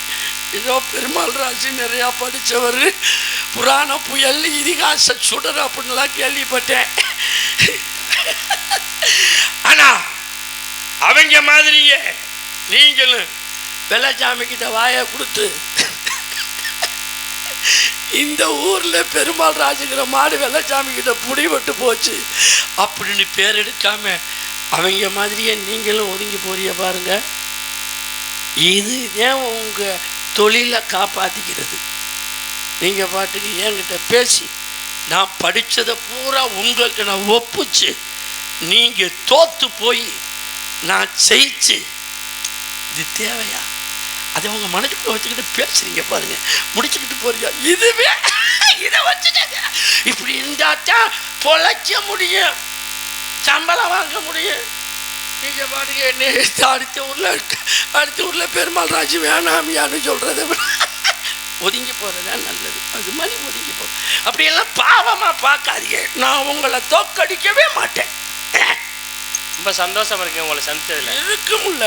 Speaker 1: ஏதோ பெருமாள் ராசி நிறையா படித்தவர், புராண புயல், இதிகாச சுடர் அப்படின்லாம் கேள்விப்பட்டேன். ஆனால் அவங்க மாதிரியே நீங்களும் வெள்ளச்சாமிக்கிட்ட வாயை கொடுத்து இந்த ஊரில் பெருமாள் ராஜுங்கிற மாடு வெள்ளச்சாமிக்கிட்ட புடிபட்டு போச்சு அப்படின்னு பேர் எடுக்காம அவங்க மாதிரியே நீங்களும் ஒதுங்கி போறிய பாருங்க. இது ஏன் உங்கள் தொழிலை காப்பாற்றிக்கிறது. நீங்கள் பாட்டுக்கு என்கிட்ட பேசி நான் படித்ததை பூரா உங்களுக்கு நான் ஒப்புச்சு நீங்கள் தோற்று போய் நான் ஜெயிச்சு, இது தேவையா? அதை உங்கள் மனசுக்குள்ள வச்சுக்கிட்டு பேசுறீங்க பாருங்க, முடிச்சுக்கிட்டு போறீங்க. இதுவே இதை வச்சுக்க இப்படி இருந்தாத்தான் பொழைக்க முடியும், சம்பளம் வாங்க முடியும். நீங்கள் பாட்டுக்கு என்ன அடுத்த ஊரில் பெருமாள் ராஜு வேணாமியான்னு சொல்கிறத ஒதுங்கி போகிறதா நல்லது. அது மாதிரி ஒதுங்கி போ. அப்படியெல்லாம் பாவமாக பார்க்காதீங்க. நான் உங்களை தோக்கடிக்கவே மாட்டேன்.
Speaker 4: ரொம்ப சந்தோஷமா இருக்கேன் உங்களை சந்திச்சதுல.
Speaker 1: இருக்கும்ல,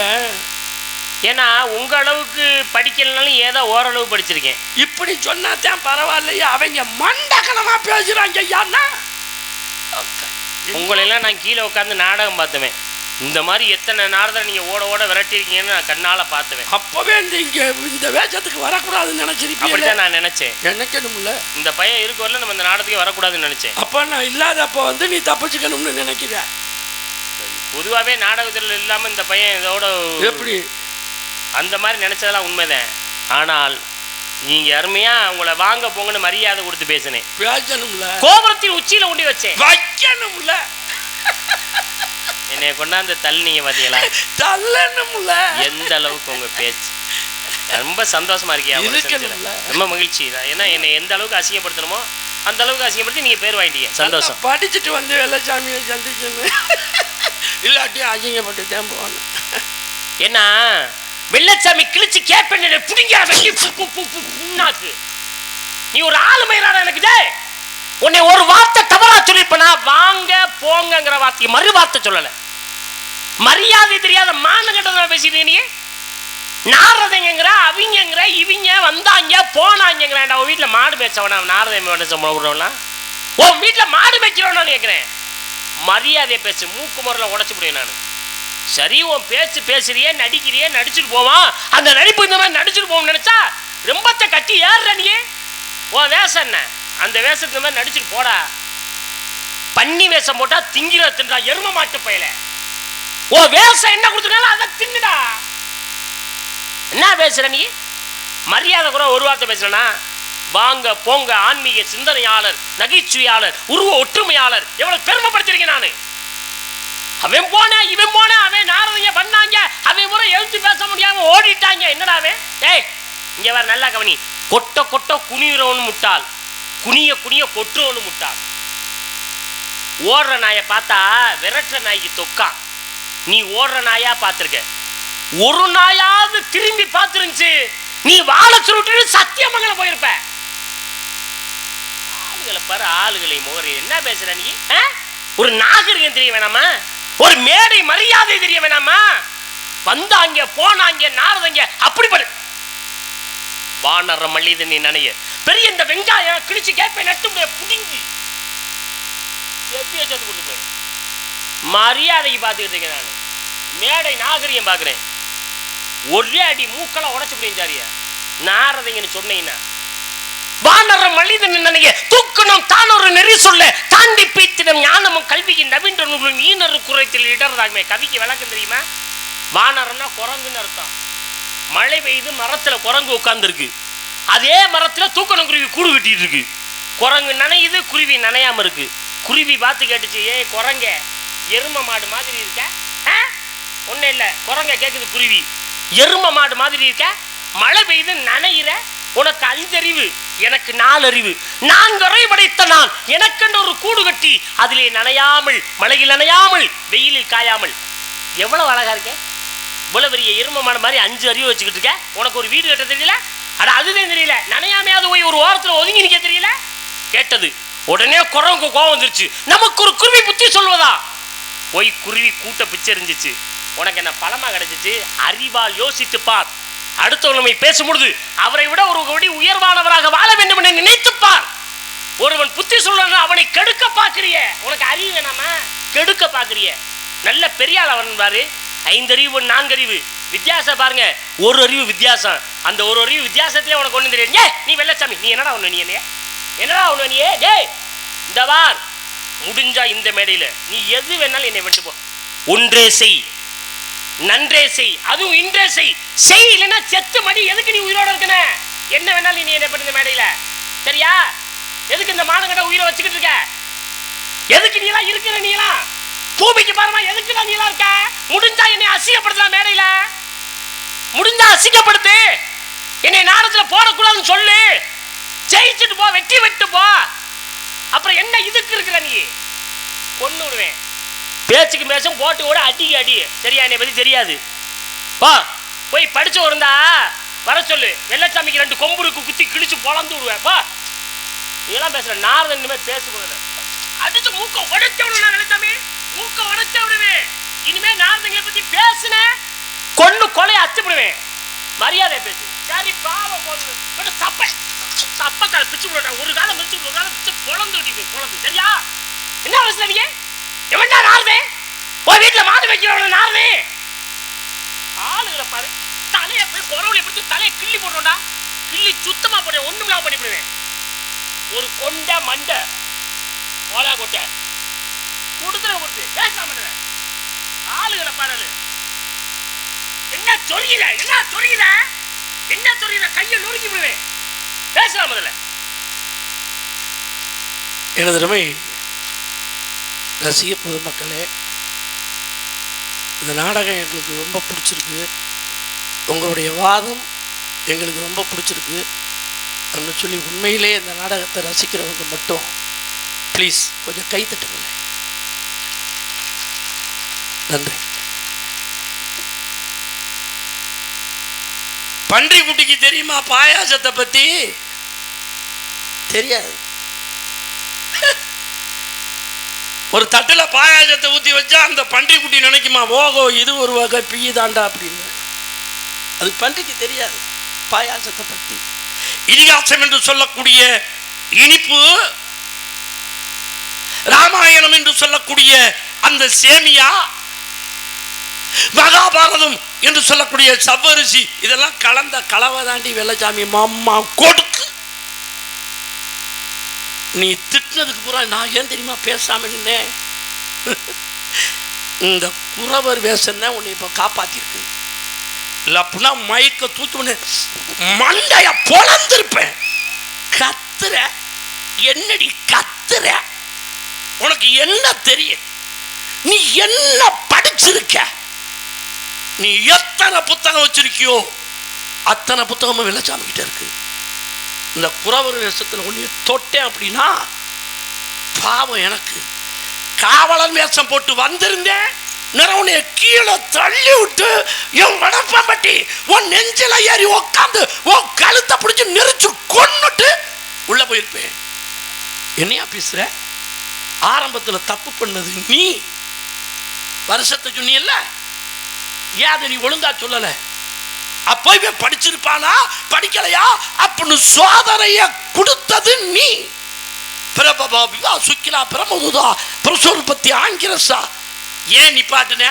Speaker 4: ஏன்னா உங்க அளவுக்கு படிக்கலனாலும் ஏதோ ஓரளவு படிச்சிருக்கேன்.
Speaker 1: இப்படி சொன்னாதான் பரவாயில்லையா? அவங்க மண்டகனமா பேசுறாங்க. ஐயாண்ணா
Speaker 4: உங்களெல்லாம் நான் கீழே உட்காந்து நாடகம் பார்த்துவேன். இந்த மாதிரி எத்தனை நாரதரை நீங்க ஓட ஓட விரட்டிருக்கீங்கன்னு நான் கண்ணால பார்த்துவேன்.
Speaker 1: அப்பவே இந்த வேஷத்துக்கு வரக்கூடாதுன்னு நினைச்சிருப்பீங்க.
Speaker 4: அப்படிதான் நான் நினைச்சேன்.
Speaker 1: நினைக்கணும்ல, இந்த
Speaker 4: பையன் இருக்க வரல நம்ம இந்த நாடகத்துக்கு வரக்கூடாதுன்னு நினைச்சேன்.
Speaker 1: அப்ப நான் இல்லாதப்ப வந்து நீ தப்பிச்சுக்கணும்னு நினைக்கிறேன்.
Speaker 4: பொதுவாகவே நாடகத்தில் இல்லாமல் இந்த பையன் இதோட
Speaker 1: எப்படி
Speaker 4: அந்த மாதிரி நினைச்சதெல்லாம் உண்மைதான். ஆனால் நீங்க அருமையா உங்களை வாங்க போங்கன்னு மரியாதை கொடுத்து பேசினேன்.
Speaker 1: பேசணும்ல,
Speaker 4: கோபுரத்தின் உச்சியில கொண்டு வச்சேன்.
Speaker 1: வைக்கணும்ல,
Speaker 4: என்னை கொண்டாந்து தள்ளினீங்க பாத்தீங்களா?
Speaker 1: தள்ளணும்ல.
Speaker 4: எந்த அளவுக்கு உங்க பேச்சு ரொம்ப சந்தோஷமா இருக்கீங்க. ரொம்ப மகிழ்ச்சி தான். ஏன்னா என்னை எந்த அளவுக்கு அசிங்கப்படுத்தணுமோ அந்த அளவுக்கு அசிங்கப்படுத்தி நீங்க பேர் வாங்கிட்டீங்க. சந்தோஷம்.
Speaker 1: படிச்சுட்டு வந்து வெள்ளச்சாமியை சந்திக்கணும், இல்லாட்டி அசிங்கப்பட்டு தான் போகணும்.
Speaker 4: ஏன்னா வெள்ளச்சாமி கிழிச்சு கேப்பேன் புடிங்க நீ ஒரு ஆளுமையிலான எனக்கு உன்னை ஒரு வார்த்தை தவறா சொல்லிருப்பனா வாங்க போங்கிற வார்த்தைக்கு மறு வார்த்தை சொல்லல. மரியாதை தெரியாத மானங்கட்டத பேசிட்டு நீ நாரதங்கிற அவங்கிற இவங்க வந்தாங்க போனாங்கிறேன். உன் வீட்டுல மாடு மேய்ச்சவனா நாரதம் உன் வீட்டுல மாடு மேய்க்கிறவனான்னு கேட்கிறேன். மரியாதையை பேசு, மூக்கு முறையில் உடச்சு முடியும். நான் சரி உன் பேச்சு பேசுறியே நடிக்கிறியே நடிச்சுட்டு போவான், அந்த நடிப்பு இந்த மாதிரி நடிச்சுட்டு போவோம்னு நினைச்சா ரொம்பத்தை கட்டி ஏறுற நீ. உன் வேஷம் என்ன? அந்த வேஷத்து இந்த மாதிரி நடிச்சுட்டு போடா. பன்னி வேஷம் போட்டா திங்கிற தின்றா எரும மாட்டு பையல. உன் வேஷம் என்ன கொடுத்துருக்காலும் அதை தின்னுடா. என்ன பேசுற நீ? மரியாதை கூட ஒரு வார்த்தை பேசுறனா வாங்க போங்க ஆன்மீக சிந்தனையாளர், நகைச்சுவையாளர், உருவ ஒற்றுமையாளர் எவ்வளவு பெருமைப்படுத்திருக்கேன் நானு. அவன் போன இவன் போன அவன் நாரதங்க பண்ணாங்க, அவன் முறை எழுத்து பேச முடியாம ஓடிட்டாங்க. என்னடா அவன்? ஏய் இங்க வேற நல்லா கவனி. கொட்ட கொட்ட குனிகிறவனு முட்டாள், குனிய குனிய கொட்டுறவனு முட்டாள். ஓடுற நாயை பார்த்தா விரட்டுற நாய்க்கு தொக்கா. நீ ஓடுற நாயா பார்த்துருக்க, ஒரு நாயாவது திரும்பி பார்த்துருந்துச்சு நீ வாழ சுருட்டு சத்தியமங்கலம் போயிருப்ப. ஆளுகளை பாரு, ஆளுகளை முகரி. என்ன பேசுற நீ? ஒரு நாகரிகம் தெரிய வேணாமா? ஒரு மேடை மரியாதை தெரிய வேணாமா? வந்தாங்க போனாங்க நாரதங்க அப்படி பாரு. வானர மல்லிதனி நனைய பெரிய இந்த வெங்காயம் கிழிச்சு கேப்பை நட்டு புடிங்கி சேர்த்து கொடுத்து போய் மரியாதைக்கு பார்த்துக்கிட்டு இருக்கேன். நான் மேடை நாகரிகம் பார்க்குறேன். ஒரே அடி மூக்கெல்லாம் உடச்சு புரிஞ்சாரியா நாரதங்கன்னு சொன்னீங்கன்னா வானர மல்லிதனி நனைய தூக்கணும் தான் ஒரு நெறி சொல்ல தாண்டி பீத்திடம் ஞானமும் கல்வியின் நவீன நூலும் ஈனரு குறைத்தில் இடர்தாகுமே. கவிக்கு விளக்கம் தெரியுமா? வானரம்னா குரங்குன்னு அர்த்தம். மழை பெய்து மரத்துல குரங்கு உட்கார்ந்து இருக்கு. அதே மரத்துல தூக்கணம் குருவி கூடு கட்டிட்டு இருக்கு. குரங்கு நனையுது, குருவி நனையாம இருக்கு. குருவி பார்த்து கேட்டுச்சு, ஏ குரங்க எரும மாடு மாதிரி இருக்க? ஒன்னும் இல்ல, குரங்க கேக்குது குருவி, எரும மாடு மாதிரி இருக்க, மழை பெய்து நனையிற, உனக்கு 5 அறிவு எனக்கு 4 அறிவு, 4 அறை படைத்த நான் எனக்கென்று ஒரு கூடு கட்டி அதிலே நனையாமல் மழையில் நனையாமல் வெயிலில் காயாமல். எவ்வளவு அழகா இருக்க. இவ்வளவு பெரிய எருமமான மாதிரி 5 அறிவு வச்சுக்கிட்டு இருக்க. உனக்கு ஒரு வீடு கட்ட தெரியல? அட அதுதான் தெரியல. நனையாமையாவது போய் ஒரு ஓரத்துல ஒதுங்கி நிக்க தெரியல? கேட்டது உடனே குரங்கு கோவம் வந்துருச்சு. நமக்கு ஒரு குருவி புத்தி சொல்வதா? போய் குருவி கூட்ட பிச்சை இருந்துச்சு. உனக்கு என்ன பழமா கிடைச்சிச்சு? அறிவால் யோசித்து பார். அடுத்தவனை பேசும்பொழுது அவரை விட ஒரு கோடி உயர்வானவராக வாழ வேண்டும் என்று நினைத்துப்பார். ஒருவன் புத்தி சொல்ற அவனை கெடுக்க பாக்குறிய. உனக்கு அறிவு வேணாமா? கெடுக்க பாக்குறிய. நல்ல பெரியாள் அவன் பாரு. 5 அறிவு 4 அறிவு வித்தியாசம் பாருங்க. ஒரு அறிவு வித்தியாசம். அந்த ஒரு அறிவு வித்தியாசத்திலே உனக்கு ஒண்ணு தெரியும். ஏ நீ வெள்ளச்சாமி, நீ என்னடா ஒண்ணு, நீ என்னடா ஒண்ணு, நீ டேய் இந்த வார் முடிஞ்சா இந்த மேடையில நீ எது வேணாலும் என்னை விட்டு போ. ஒன்றே செய், நன்றே செய், அதுவும் இன்றே செய். செய் இல்லைன்னா செத்து மடி. எதுக்கு நீ உயிரோட இருக்கன? என்ன வேணாலும் நீ என்ன பண்ணுங்க மேடையில, சரியா? எதுக்கு இந்த மானங்கட்ட உயிரை வச்சுக்கிட்டு இருக்க? எதுக்கு நீ எல்லாம் இருக்கிற? நீ எல்லாம் பூமிக்கு பாருமா, எதுக்கு நீ எல்லாம் இருக்க? முடிஞ்சா என்னை அசிங்கப்படுத்தலாம் மேடையில. முடிஞ்சா அசிங்கப்படுத்து. என்னை நாடத்துல போடக்கூடாதுன்னு சொல்லு. ஜெயிச்சுட்டு போ, வெற்றி வெட்டு போ. அப்புறம் என்ன இதுக்கு இருக்கிற? நீ கொன்னு விடுவேன். பேச்சுக்கு பேசும் போட்டு கூட அடிக்கு அடி. சரியா? என்னை பத்தி தெரியாது. போ போய் படிச்சு இருந்தா வர சொல்லு. வெள்ளச்சாமிக்கு 2 கொம்புருக்கு குத்தி கிழிச்சு பொழந்து விடுவேன். போ இதெல்லாம் பேசுற நாரதன் இனிமே பேசுறது அடிச்சு மூக்க உடைச்ச விடுவேன். வெள்ளச்சாமி மூக்க உடைச்ச விடுவேன். இனிமே நாரதங்களை பத்தி பேசுன கொன்னு கொலையை அச்சுப்படுவேன். மரியாதை பேசு. சரி பாவம் போது சப்பை சப்பக்கால பிச்சு விடுவேன். ஒரு காலம் மிதிச்சு ஒரு காலம் பிச்சு பொழந்து விட்டு பொழந்து. சரியா? என்ன அவசரம்? எவன்டா நாரதே? போய் வீட்டுல மாடு வைக்கிறவன நாரதே. ஆளுகளை பாரு. தலையை போய் குறவளை பிடிச்சி தலையை கிள்ளி போடுறோம்டா. கிள்ளி சுத்தமா போடுறேன். ஒண்ணுமில்லாம பண்ணிவிடுவேன். ஒரு கொண்ட மண்டை ஓலா கொட்டை கொடுத்துற கொடுத்து பேசாம ஆளுகளை பாரு. என்ன சொல்லிட, என்ன சொல்லிட, என்ன சொல்லிட, கையை நொறுக்கி விடுவேன். பேசலாம் முதல்ல.
Speaker 1: எனது ரசிக பொதுமக்களே, இந்த நாடகம் எங்களுக்கு ரொம்ப பிடிச்சிருக்கு. உங்களுடைய வாதம் எங்களுக்கு ரொம்ப பிடிச்சிருக்கு அப்படின்னு சொல்லி உண்மையிலே இந்த நாடகத்தை ரசிக்கிறவங்க மட்டும் ப்ளீஸ் கொஞ்சம் கை தட்டுங்களேன். நன்றி. பன்றி குட்டிக்கு தெரியுமா பாயாசத்தை பத்தி? தெரியாது. ஒரு தட்டுல பாயாசத்தை ஊத்தி வச்சா அந்த பன்றி குட்டி நினைக்குமா, ஓகோ இது ஒரு வகை பிய்ய தாண்டா அப்படின்னு. அது பன்றிக்கு தெரியாது பாயாசத்தை பத்தி. இதிகாசம் என்று சொல்லக்கூடிய இனிப்பு, ராமாயணம் என்று சொல்லக்கூடிய அந்த சேமியா, மகாபாரதம் என்று சொல்லக்கூடிய சவ்வரிசி, இதெல்லாம் கலந்த கலவை தாண்டி வெள்ளச்சாமி மாமா கொடுக்கு. நீ திட்டினதுக்கு பூரா நான் ஏன் தெரியுமா பேசாம நின்னேன்? இந்த குறவர் வேஷம் தான் உன்னை இப்போ காப்பாத்திருக்கு. இல்லை அப்படின்னா மயக்க தூக்கி மண்டைய பொழந்திருப்பேன். கத்துற என்னடி கத்துற? உனக்கு என்ன தெரியும்? நீ என்ன படிச்சிருக்க? நீ எத்தனை புத்தகம் வச்சிருக்கியோ அத்தனை புத்தகமும் வெள்ளச்சாமி கிட்ட இருக்கு. இந்த குறவர் வேஷத்தில் ஒன்று தொட்டேன் அப்படின்னா பாவம் எனக்கு. காவலன் வேஷம் போட்டு வந்திருந்தேன், நிறவுனைய கீழே தள்ளி விட்டு என் வடப்பம்பட்டி உன் நெஞ்சில ஏறி உக்காந்து உன் கழுத்தை பிடிச்சி நெரிச்சு கொன்னுட்டு உள்ள போயிருப்பேன். என்னையா பேசுற? ஆரம்பத்தில் தப்பு பண்ணது நீ. வருஷத்தை சொன்னியல்ல, ஏன் அதை நீ ஒழுங்கா சொல்லல? அப்போ இவன் படிச்சிருப்பானா படிக்கலையா அப்படின்னு சோதனைய கொடுத்தது நீ. பிரபா சுக்கிலா பிரமதுதா பிரசோற்பத்தி ஆங்கிரசா ஏன் நிப்பாட்டுன?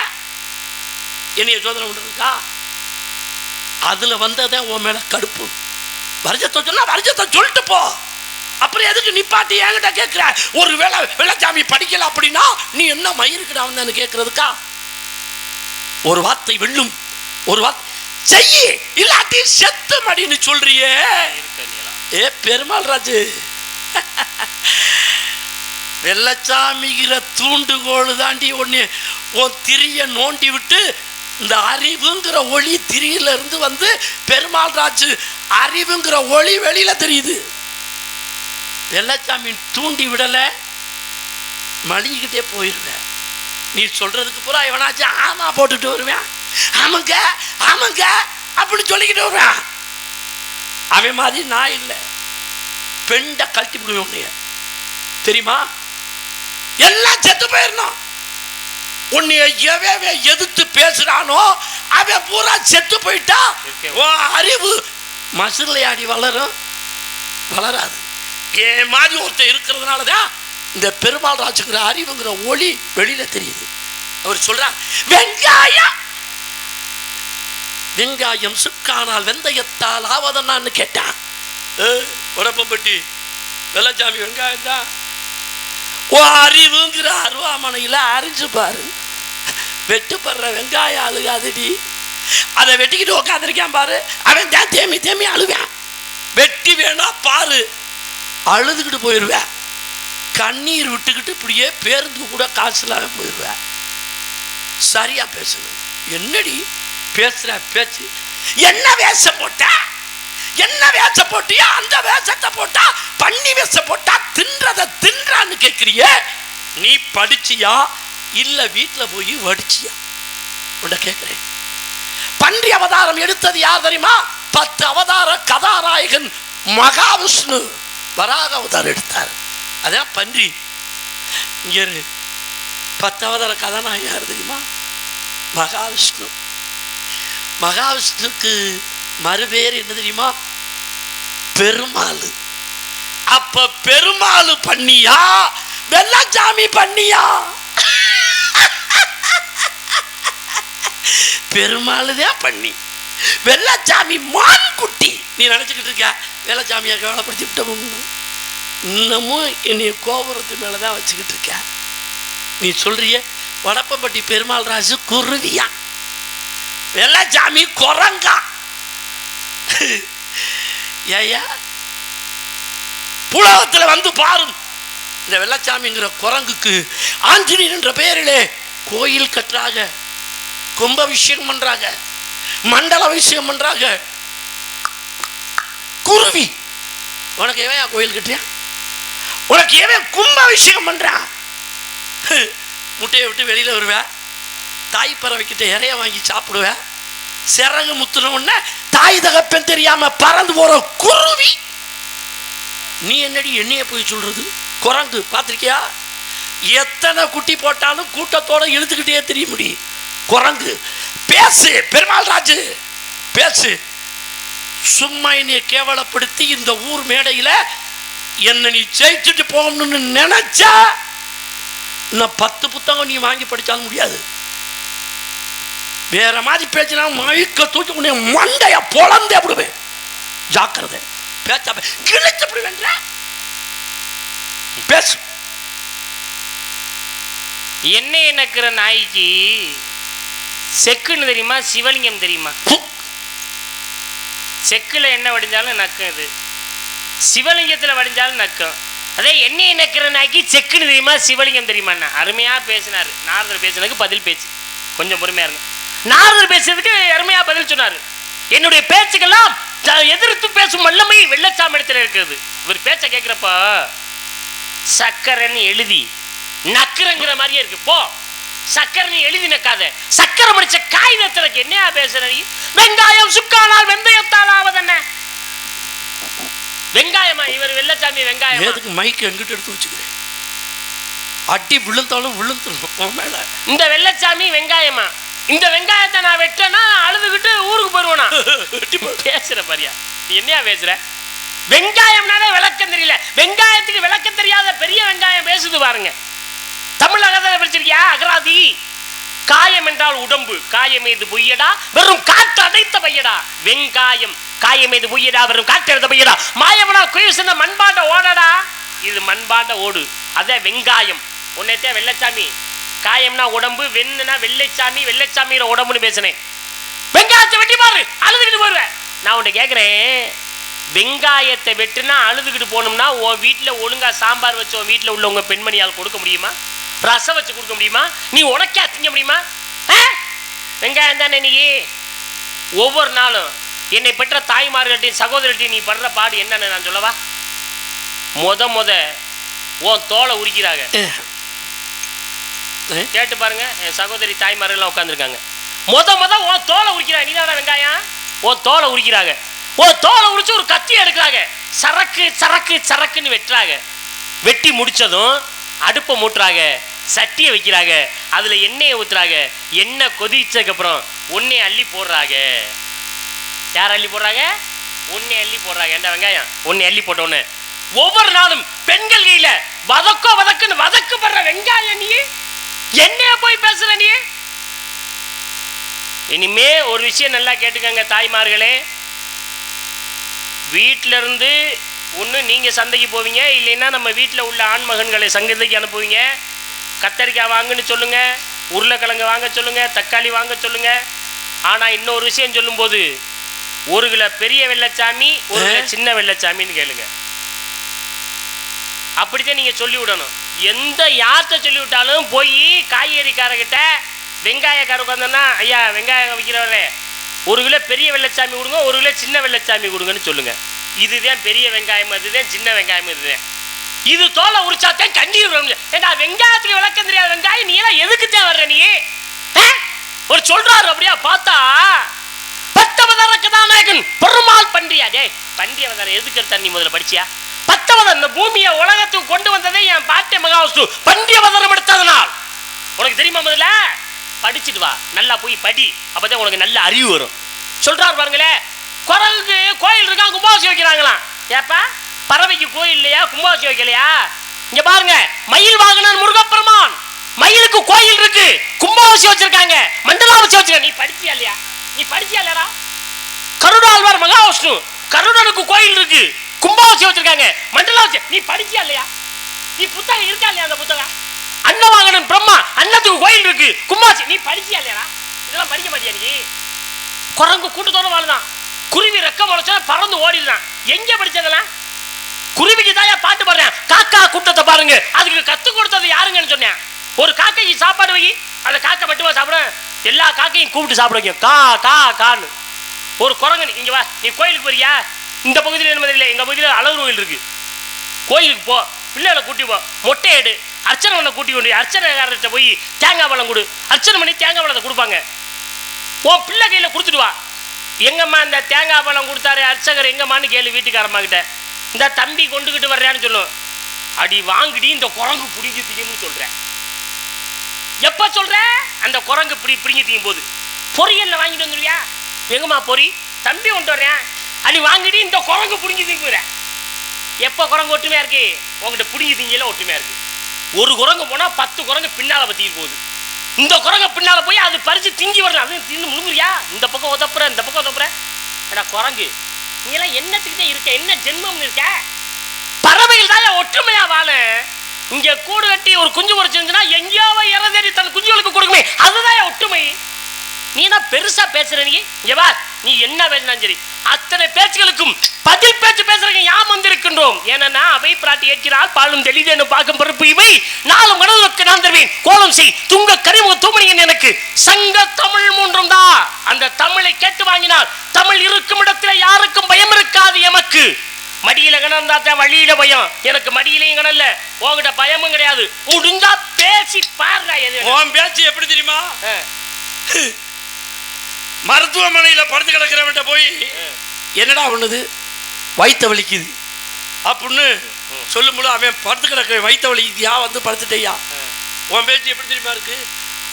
Speaker 1: என்னைய சோதனை பண்றதுக்கா? அதுல வந்ததே உன் மேல கடுப்பு. வருஷத்தை சொன்னா வருஷத்தை சொல்லிட்டு போ. அப்புறம் எதுக்கு நிப்பாட்டி என்கிட்ட கேட்கிற? ஒரு வேளை வெள்ளச்சாமி படிக்கல அப்படின்னா நீ என்ன மயிருக்குடா வந்தான்னு கேட்கறதுக்கா? ஒரு வார்த்தை வெல்லும், ஒரு வார்த்தை செய்யி, இல்லாட்டி செத்து மடின்னு சொல்றியே. ஏ பெருமாள் ராஜு, வெள்ளச்சாமிகிற தூண்டுகோள் தாண்டி ஒன்று உன் திரிய நோண்டி விட்டு இந்த அறிவுங்கிற ஒளி திரியில இருந்து வந்து பெருமாள் ராஜு அறிவுங்கிற ஒளி வெளியில தெரியுது. வெள்ளச்சாமி தூண்டி விடல மலிக்கிட்டே போயிடுவேன். நீ சொல்றதுக்கு பூரா எவனாச்சும் ஆமா போட்டுட்டு வருவேன். ஆமாங்க ஆமாங்க அப்படின்னு சொல்லிக்கிட்டு வருவேன். அவன் மாதிரி நான் இல்லை. பெண்டை கழட்டி விடுவேன் தெரியுமா? எல்லாம் செத்து போயிடணும். உன்னைய எவன் எதிர்த்து பேசுறானோ அவன் பூரா செத்து போயிட்டா அறிவு மசுளையாடி வளரும்? வளராது. ஏன் மாதிரி ஒருத்தர் இருக்கிறதுனாலதான் இந்த பெருமாள் ராஜுங்கிற அறிவுங்கிற ஒளி வெளியில தெரியுது. அவர் சொல்றார், வெங்காயம் வெங்காயம் சுக்கானால் வெந்தயத்தால் ஆவதன்னான்னு கேட்டான். உடப்பம்பட்டி வெள்ளச்சாமி வெங்காயம் தான். ஓ அறிவுங்கிற அருவாமனையில அரிஞ்சு பாரு, வெட்டுப்படுற வெங்காயம் அழுகாதுடி. அதை வெட்டிக்கிட்டு உக்காந்துருக்கான் பாரு, அவன் தான் தேமி தேமி அழுவேன். வெட்டி வேணா பாரு, அழுதுகிட்டு போயிடுவேன். கண்ணீர் விட்டுக்கிட்டு இப்படியே பேருந்து கூட காசு இல்லாம போயிடுவேன். சரியா பேசணும். என்னடி பேசுற பேச்சு? என்ன வேஷம் போட்ட? என்ன வேஷம் போட்டியா? அந்த வேஷத்தை போட்டா பண்ணி வேஷம் போட்டா தின்றத தின்றான்னு கேட்கிறிய. நீ படிச்சியா இல்ல வீட்டுல போய் வடிச்சியா? உன்னை கேட்கிறேன். பன்றி அவதாரம் எடுத்தது யார் தெரியுமா? 10 அவதார கதாநாயகன் மகாவிஷ்ணு வராக அவதாரம் எடுத்தார். அதான் பன்றி. இங்க 10 அவதார கதாநாயகன் யார் தெரியுமா? மகாவிஷ்ணு. மகாவிஷ்ணுக்கு மறுபேர் என்ன தெரியுமா? பெருமாள். அப்ப பெருமாள் பண்ணியா வெள்ளச்சாமி பண்ணியா? பெருமாள் தான் பண்ணி, வெள்ளச்சாமி மான் குட்டி. நீ நினைச்சுக்கிட்டு இருக்க வெள்ளச்சாமியை கவலைப்படுத்தி விட்டோம்னு. இன்னமும் என்னைய கோபுரத்து மேலதான் வச்சுக்கிட்டு இருக்க. நீ சொல்றிய வடப்பம்பட்டி பெருமாள் ராஜு குருவியா, வெள்ளச்சாமி குரங்கா. ஏயா புலகத்துல வந்து பாரும். இந்த வெள்ளச்சாமிங்கிற குரங்குக்கு ஆஞ்சநேயன் என்ற பெயரிலே கோயில் கட்டுறாங்க, கும்பாபிஷேகம் பண்றாங்க, மண்டல அபிஷேகம் பண்றாங்க. குருவி உனக்கு எவன் கோயில் கட்டுறியா? உனக்கு எவன் கும்பாபிஷேகம் பண்றான்? முட்டையை விட்டு வெளியில வருவேன், தாய் பறவைக்கிட்ட இறைய வாங்கி சாப்பிடுவேன். சிறகு முத்துன உடனே தாய் தகப்பன் தெரியாம பறந்து போற குருவி. நீ என்னடி என்னைய போய் சொல்றது? குரங்கு பார்த்திருக்கியா? எத்தனை குட்டி போட்டாலும் கூட்டத்தோட இழுத்துக்கிட்டே தெரிய முடியும். குரங்கு. பேசு பெருமாள் ராஜு, பேசு. சும்மா என்னைய கேவலப்படுத்தி இந்த ஊர் மேடையில என்ன நீ ஜெயிச்சுட்டு போகணும்னு நினைச்சா இன்னும் 10 புத்தகம் நீ வாங்கி படிச்சாலும் முடியாது. வேற மாதிரி பேச்சினா மயக்க தூக்கி உன்னை மண்டைய பொழந்து அப்படிவேன். ஜாக்கிரதை. பேச்சா கிழிச்சு அப்படிவேன். பேசு.
Speaker 4: என்ன எனக்குற நாய்க்கு செக்குன்னு தெரியுமா? சிவலிங்கம் தெரியுமா? செக்குல என்ன வடிஞ்சாலும் நக்கும், இது சிவலிங்கத்துல வடிஞ்சாலும் நக்கும். அதே எண்ணெய் நக்கிற நாய்க்கு செக்குன்னு தெரியுமா? சிவலிங்கம் தெரியுமாண்ணா? அருமையா பேசினாரு. நாரதர் பேசினதுக்கு பதில் பேச்சு. கொஞ்சம் பொறுமையா இருங்க. நாரதர் பேசுறதுக்கு அருமையா பதில் சொன்னாரு. என்னுடைய பேச்சுக்கெல்லாம் எதிர்த்து பேசும் வல்லமை வெள்ளச்சாமி இடத்துல இருக்கிறது. இவர் பேச்ச கேட்கிறப்ப சக்கரன்னு எழுதி நக்கரங்கிற மாதிரியே இருக்கு. போ சக்கரன்னு எழுதி நக்காத, சக்கரை முடிச்ச காகிதத்திற்கு என்னையா பேசுற? வெங்காயம் சுக்கானால் வெந்தயத்தால் ஆவதென்ன? வெங்காயமா இவர் வெள்ளச்சாமி? வெங்காயம்
Speaker 1: எதுக்கு மைக் எங்கிட்ட எடுத்து வச்சுக்கிறேன்? அடி விழுந்தாலும் விழுந்துடும் மேல.
Speaker 4: இந்த வெள்ளச்சாமி வெங்காயமா? இந்த வெங்காயத்தை நான் வெட்டனா அழுதுகிட்டு ஊருக்கு போயிருவேனா? பேசுற பாரியா, நீ என்னையா பேசுற? வெங்காயம்னாலே விளக்கம் தெரியல. வெங்காயத்துக்கு விளக்கம் தெரியாத பெரிய வெங்காயம் பேசுது பாருங்க. தமிழகத்தில் படிச்சிருக்கியா அகராதி? காயம் என்றால் உடம்பு, காயம் மீது பொய்யடா வெறும் காற்று அடைத்த பையடா. வெங்காயம் காயம் மீது பொய்யடா வெறும் காற்று அடைத்த பையடா. மாயவனா குயில் சின்ன மண்பாண்ட ஓடடா. இது மண்பாண்ட ஓடு, அதான் வெங்காயம். உன்னைத்தே வெள்ளச்சாமி காயம்னா உடம்பு, வெண்ணுனா வெள்ளைச்சாமி, வெள்ளைச்சாமியோட உடம்புன்னு பேசுனேன். வெங்காயத்தை வெட்டி பாரு, அழுதுகிட்டு போடுவேன். நான் உன்னை கேட்குறேன், வெங்காயத்தை வெட்டுனா அழுதுகிட்டு போனோம்னா உன் வீட்டில் ஒழுங்கா சாம்பார் வச்சு உன் வீட்டில் உள்ள உங்க பெண்மணியால் கொடுக்க முடியுமா? ரசம் வச்சு கொடுக்க முடியுமா? நீ உனக்கே திங்க முடியுமா? வெங்காயம் தானே நீ. ஒவ்வொரு நாளும் என்னை பெற்ற தாய்மார்கள்ட்டையும் சகோதரர்கிட்டையும் நீ படுற பாடு என்னன்னு நான் சொல்லவா? முத உன் தோலை உரிக்கிறாங்க. கேட்டு பாருங்க, என் சகோதரி தாய்மார்கள்லாம் உட்காந்துருக்காங்க. முத உன் தோலை உரிக்கிறாங்க. நீ தானே வெங்காயம்? உன் தோலை உரிக்கிறாங்க. உன் தோலை உரிச்சு ஒரு கத்தி எடுக்கிறாங்க. சரக்கு சரக்கு சரக்குன்னு வெட்டுறாங்க. வெட்டி முடிச்சதும் அடுப்பை மூட்டுறாங்க, சட்டியை வைக்கிறாங்க, அதுல எண்ணெயை ஊத்துறாங்க. எண்ணெய் கொதிச்சதுக்கு அப்புறம் ஒன்னே அள்ளி போடுறாங்க. யார் அள்ளி போடுறாங்க? ஒன்னே அள்ளி போடுறாங்க. என்ன வெங்காயம் ஒன்னே அள்ளி போட்டோன்னு ஒவ்வொரு நாளும் பெண்கள் கையில வதக்குன்னு வதக்கப்படுற வெங்காயம் நீ என்னைய போய் பேசுற நீ? இனிமே ஒரு விஷயம் நல்லா கேட்டுக்கங்க தாய்மார்களே, வீட்டில இருந்து ஒன்று நீங்கள் சந்தைக்கு போவீங்க, இல்லைன்னா நம்ம வீட்டில் உள்ள ஆண்மகன்களை சந்தைக்கு அனுப்புவீங்க. கத்தரிக்காய் வாங்குன்னு சொல்லுங்க, உருளைக்கிழங்கு வாங்க சொல்லுங்க, தக்காளி வாங்க சொல்லுங்க. ஆனால் இன்னொரு விஷயம் சொல்லும்போது ஒரு கிலோ பெரிய வெள்ளச்சாமி ஒரு கிலோ சின்ன வெள்ளச்சாமின்னு கேளுங்க. அப்படித்தான் நீங்கள் சொல்லி விடணும். எந்த யார்கிட்ட சொல்லி விட்டாலும் போய் காய்கறிக்காரர்கிட்ட வெங்காயக்கார உட்காந்தோன்னா, ஐயா வெங்காயம் விற்கிறவரே ஒரு கிலோ பெரிய வெள்ளச்சாமி கொடுங்க, ஒரு கிலோ சின்ன வெள்ளச்சாமி கொடுங்கன்னு சொல்லுங்க. இதுதான் பெரிய வெங்காயம், அதுதான் சின்ன வெங்காயம். இதுதான் இது தோலை உரிச்சாத்தான் கண்ணீர் வரும். ஏன்னா வெங்காயத்துக்கு விளக்கம் தெரியாத வெங்காயம் நீ எல்லாம் எதுக்கு தான் வர்ற நீ? ஒரு சொல்றாரு அப்படியா பார்த்தா, பத்தவதற்குதான் பெருமாள் பன்றியா? டே பன்றியவதார எதுக்கு தண்ணி முதல்ல படிச்சியா? பத்தவதன் இந்த பூமியை உலகத்துக்கு கொண்டு வந்ததே என் பாட்டை மகாவிஷ்ணு பன்றியவதாரம் எடுத்ததனால். உனக்கு தெரியுமா? முதல்ல படிச்சுட்டு வா, நல்லா போய் படி, அப்பதான் உனக்கு நல்ல அறிவு வரும். சொல்றாரு பாருங்களே, குரலுக்கு கோயில் இருக்கா, கும்பாபிஷேகம் வைக்கிறாங்களாம். ஏப்பா பறவைக்கு கோயில் இல்லையா, கும்பாபிஷேகம் வைக்கலையா? இங்க பாருங்க, மயில் வாகனன் முருகப்பெருமான், மயிலுக்கு கோயில் இருக்கு, கும்பாபிஷேகம் வச்சிருக்காங்க, மண்டலாபிஷேகம் வச்சிருக்காங்க. நீ படிச்சியா இல்லையா? நீ படிச்சியா இல்லையா? கருடாழ்வார் மகாவிஷ்ணு, கருடனுக்கு கோயில் இருக்கு, கும்பாபிஷேகம் வச்சிருக்காங்க, மண்டலாபிஷேகம். நீ படிச்சியா இல்லையா? நீ புத்தகம் இருக்கா இல்லையா? அந்த புத்தகம் அன்னவாகனன் பிரம்மா, அன்னத்துக்கு கோயில் இருக்கு, கும்பாபிஷேகம். நீ படிச்சியா இல்லையா? இதெல்லாம் படிக்க மாட்டியா நீ? குரங்கு கூட்டத்தோட வாழுதான், குருவி ரெக்க முளைச்சா பறந்து ஓடிடுதான். எங்க படிச்சதெல்லாம்? குருவிக்கு தான் பாட்டு பாடுறேன். காக்கா கூட்டத்தை பாருங்க, அதுக்கு கத்து கொடுத்தது யாருங்கன்னு சொன்னேன். ஒரு காக்கைக்கு சாப்பாடு வை, அந்த காக்கை மட்டுமா சாப்பிட? எல்லா காக்கையும் கூப்பிட்டு சாப்பிட வைக்கும், கா கா கான்னு. ஒரு குரங்கு இங்க வா, நீ கோயிலுக்கு போறியா? இந்த பகுதியில் என்ன இல்லை, எங்க பகுதியில் அழகு கோயில் இருக்கு, கோயிலுக்கு போ, பிள்ளைகளை கூட்டி போ, மொட்டை எடு, அர்ச்சனை பண்ண கூட்டி கொண்டு அர்ச்சனைக்காரர்கிட்ட போய் தேங்காய் பழம் கொடு, அர்ச்சனை பண்ணி தேங்காய் பழத்தை கொடுப்பாங்க. உன் பிள்ளை கையில் கொடுத்துட்டு வா. எங்கம்மா இந்த தேங்காய் பழம் கொடுத்தாரு அர்ச்சகர் எங்கம்மான்னு கேளு வீட்டுக்காரம்மா கிட்ட. இந்த தம்பி கொண்டுகிட்டு வர்றான்னு சொல்லும். அடி வாங்கிடி இந்த குரங்கு பிடிங்கி தீங்கன்னு சொல்றேன். எப்ப சொல்ற? அந்த குரங்கு பிடிங்கி தீயும் போது. பொரியல்ல வாங்கிட்டு வந்துருவியா? எங்கம்மா பொறி? தம்பி கொண்டு வர்றேன், அடி வாங்கிடி இந்த குரங்கு பிடிங்கி தீங்குற. எப்ப குரங்கு ஒற்றுமையா இருக்கு? உங்ககிட்ட பிடிங்கி தீங்கல ஒற்றுமையா இருக்கு. ஒரு குரங்கு போனா 10 குரங்கு பின்னால பத்திட்டு போகுது. இந்த குரங்கு பின்னால போய் அது பறிச்சு திங்கி வரலாம், அது தின்னு முழுங்குறியா? இந்த பக்கம் உதப்புற, இந்த பக்கம் உதப்புற. ஏடா குரங்கு, நீ எல்லாம் என்னத்துக்கிட்டே இருக்க? என்ன ஜென்மம்னு இருக்க? பறவைகள் தான் ஒற்றுமையா வாழ. இங்க கூடு கட்டி ஒரு குஞ்சு பொறிச்சிருந்துச்சுன்னா எங்கேயாவோ இறந்தேறி தன் குஞ்சுகளுக்கு கொடுக்குமே, அதுதான் ஒற்றுமை. நீ தான் பெருசா பேசுற. நீ இங்க வா, நீ என்ன பேசினாலும் சரி, அத்தனை பேச்சுகளுக்கும் பதில் பேச்சு பேசுறீங்க. யாம் வந்திருக்கின்றோம். ஏன்னா அவை பிராட்டி ஏற்கிறாள், பாலும் தெளிதேன்னு பார்க்கும் பருப்பு இவை 4 மனதுக்கு நான் தருவேன். கோலம் செய் துங்க கரிமுக தூமணியன் எனக்கு சங்க தமிழ் 3 தான். அந்த தமிழை கேட்டு வாங்கினால் தமிழ் இருக்கும் இடத்துல யாருக்கும் பயம் இருக்காது. எமக்கு மடியில கணந்தாத்தான் வழியில பயம். எனக்கு மடியிலையும் கணல்ல, உங்ககிட்ட பயமும் கிடையாது. முடிஞ்சா பேசி பாருடா. எது
Speaker 1: உன் பேச்சு எப்படி தெரியுமா? மருத்துவமனையில படுத்து கிடக்கிறவன்ட்ட போய் என்னடா பண்ணுது, வயிற்ற வலிக்குது அப்படின்னு சொல்லும்போது அவன் படுத்து கிடக்கிற வயிற்ற வலிக்குதியா, வந்து படுத்துட்டையா. உன் பேச்சு எப்படி தெரியுமா இருக்கு?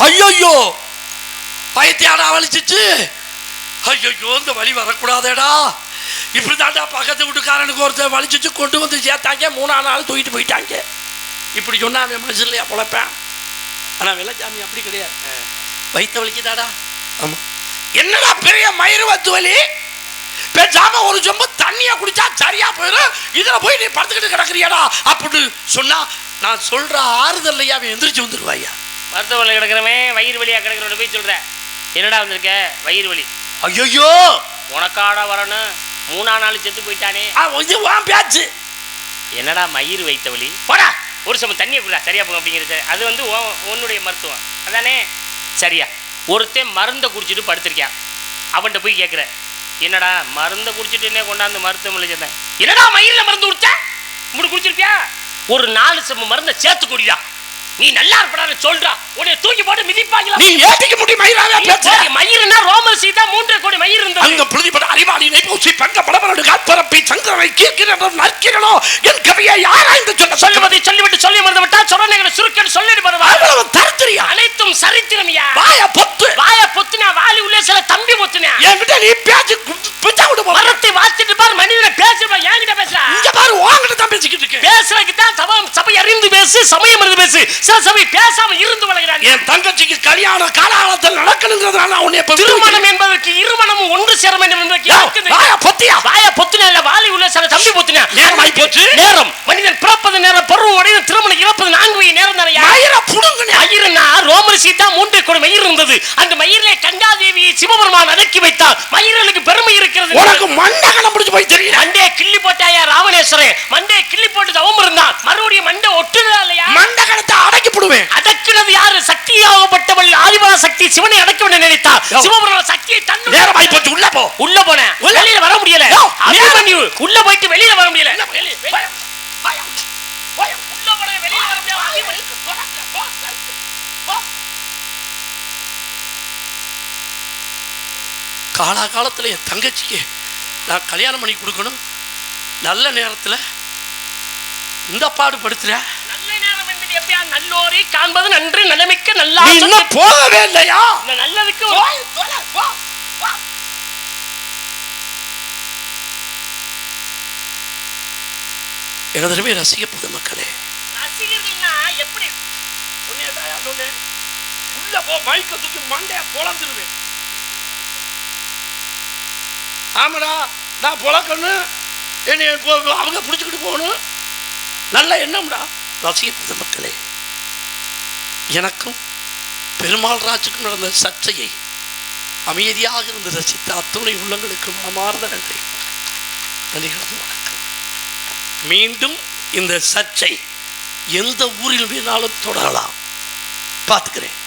Speaker 1: ஐயோ பயத்தையாடா வலிச்சிச்சு. ஐயோ இந்த வழி வரக்கூடாதேடா. இப்படி தாண்டா பக்கத்து வீட்டுக்காரனுக்கு ஒருத்தர் வலிச்சிச்சு கொண்டு வந்து சேர்த்தாங்க. 3ஆம் நாள் தூக்கிட்டு போயிட்டாங்க. இப்படி சொன்னா அவன் மனசு இல்லையா பொழைப்பேன். ஆனால் வெள்ளச்சாமி அப்படி கிடையாது. வயிற்ற வலிக்குதாடா. ஆமாம். என்னடா பெரிய மயிறு வத்து வலி, பேசாம ஒரு சொம்பு தண்ணியை குடிச்சா சரியா போயிடும், இதில் போய் நீ படுத்துக்கிட்டு கிடக்குறியாடா அப்படின்னு சொன்னா நான் சொல்ற ஆறுதல் இல்லையா அவன் எந்திரிச்சு வந்துடுவாயா.
Speaker 4: மருத்துவமனை கிடக்கிறவன் வயிறு வலியா கிடக்கிறவன் போய் சொல்ற என்னடா வந்திருக்க வயிறு வலி.
Speaker 1: ஐயோ
Speaker 4: உனக்காடா வரணும், 3ஆம் நாள் செத்து போயிட்டானே.
Speaker 1: பேச்சு
Speaker 4: என்னடா மயிறு வைத்த வலி, போடா ஒரு சமம் தண்ணியை குடிடா சரியா போகும் அப்படிங்கிறது. அது வந்து உன்னுடைய மருத்துவம் அதானே. சரியா ஒருத்தன் மருந்தை குடிச்சிட்டு படுத்திருக்கான். அவன்கிட்ட போய் கேட்குற என்னடா மருந்தை குடிச்சிட்டு என்ன கொண்டாந்து மருத்துவமனை சேர்ந்தேன். என்னடா மயிரில் மருந்து குடிச்சா இப்படி குடிச்சிருப்பியா, ஒரு 4 சம மருந்தை சேர்த்து குடிடா, நீ நல்லா இருப்படா சொல்றா. உன்னை தூக்கி போட்டு மிதிப்பாங்களா.
Speaker 1: நீ ஏத்திக்க முடியும் மயிராவே பேச.
Speaker 4: மயிர்னா ரோமல் சீதா 3 கோடி மயிர் இருந்தது.
Speaker 1: அங்க புழுதிப்பட அறிவாளினை பூச்சி பங்க படபரடு காற்பரப்பி சந்திரனை கீர்க்கிறோம் நற்கிறனோ என் கவியை யாரா என்று சொல்ல
Speaker 4: சொல்லுவதை சொல்லிவிட்டு சொல்லி மறந்து விட்டால் சொன்னங்களை சுருக்கன்னு சொல்லிட்டு வருவா.
Speaker 1: அவ்வளவு தரத்திரியா.
Speaker 4: அனைத்தும் சரித்திரமியா.
Speaker 1: வாய பொத்துனா
Speaker 4: வாலி உள்ள சில தம்பி பொத்துனா
Speaker 1: என்கிட்ட நீ பேச்சு பிச்சா விடு.
Speaker 4: மரத்தை வாசிட்டு பாரு மனிதனை பேசுறா. என்கிட்ட பேசுறா.
Speaker 1: இங்க பாரு உன்கிட்ட தான் பேசிக்கிட்டு இருக்கேன்.
Speaker 4: பேசுறதுக்கு தான் சபை அறிந்து பேசு, சமயம் அறிந்து பேசு. சில சபை பேசாம இருந்து வளர்கிறாங்க.
Speaker 1: என் தங்கச்சிக்கு கல்யாணம் காலகாலத்தில் நடக்கணுங்கிறதுனால உன்னை
Speaker 4: திருமணம் என்பதற்கு இருமணமும் ஒன்று சேர வேண்டும் என்பதற்கு வாய பொத்துனா இல்ல வாலி உள்ள சில தம்பி பொத்துனா.
Speaker 1: நேரமாய் போச்சு.
Speaker 4: நேரம் மனிதன் பிறப்பது நேரம், பருவம் அடைந்து திருமணம் இறப்பது 4 வகை நேரம் தானே.
Speaker 1: மயிரை புடுங்க.
Speaker 4: மயிர்னா ரோமர் சீதா 3 கோடி மயிர் இருந்தது. அந்த மயிரிலே கங்காதேவியை சிவபெருமான் அடக்கி வைத்தார். மயிர்களுக்கு பெருமை இருக்கிறது.
Speaker 1: உனக்கு மண்டகனம் பிடிச்சு போய் தெரியும்.
Speaker 4: மண்டே கிள்ளி போட்டாயா ராவணேஸ்வரன், மண்டே கிள்ளி போட்டு தவம் இருந்தான். மறுபடியும் மண்டை ஒட்டுதா இல்லையா.
Speaker 1: மண்டகனத்தை அடக்கி போடுவேன்.
Speaker 4: அடக்குறது யாரு? சக்தியாகப்பட்டவள் ஆதிபா சக்தி சிவனை அடக்க வேண்டும் நினைத்தார். சிவபெருமான் சக்தியை தன்னு.
Speaker 1: நேரமாய் போச்சு. உள்ள போ.
Speaker 4: வெளியில வர முடியல. அபிமன்யு உள்ள போயிட்டு வெளியில வர முடியல. காலாகாலத்தில் என் தங்கச்சிக்கு நான் கல்யாணம் பண்ணி கொடுக்கணும். நல்ல நேரத்தில் இந்த பாடு படுத்துற. நல்ல நேரம் என்பது எப்பயா நல்லோரை காண்பது நன்று நிலைமைக்கு நல்லா.
Speaker 1: இன்னும் போகவே இல்லையா?
Speaker 4: நல்லதுக்கு
Speaker 1: எனதரவே ரசிக பொதுமக்களே,
Speaker 4: ரசிகர்கள்னா எப்படி
Speaker 1: உள்ள போ. மைக்க தூக்கி மண்டைய பொளந்துருவேன். ஆமாடா நான் பொழக்கணும், என்னை அவங்க பிடிச்சிக்கிட்டு போகணும். நல்ல எண்ணம்டா. ரசிக பொதுமக்களே, எனக்கும் பெருமாள் ராஜுக்கும் நடந்த சர்ச்சையை அமைதியாக இருந்து ரசித்த அத்துணை உள்ளங்களுக்கு மனமார்ந்த நன்றி. நன்றிகளும் வணக்கம். மீண்டும் இந்த சர்ச்சை எந்த ஊரில் வேணாலும் தொடரலாம். பார்த்துக்கிறேன்.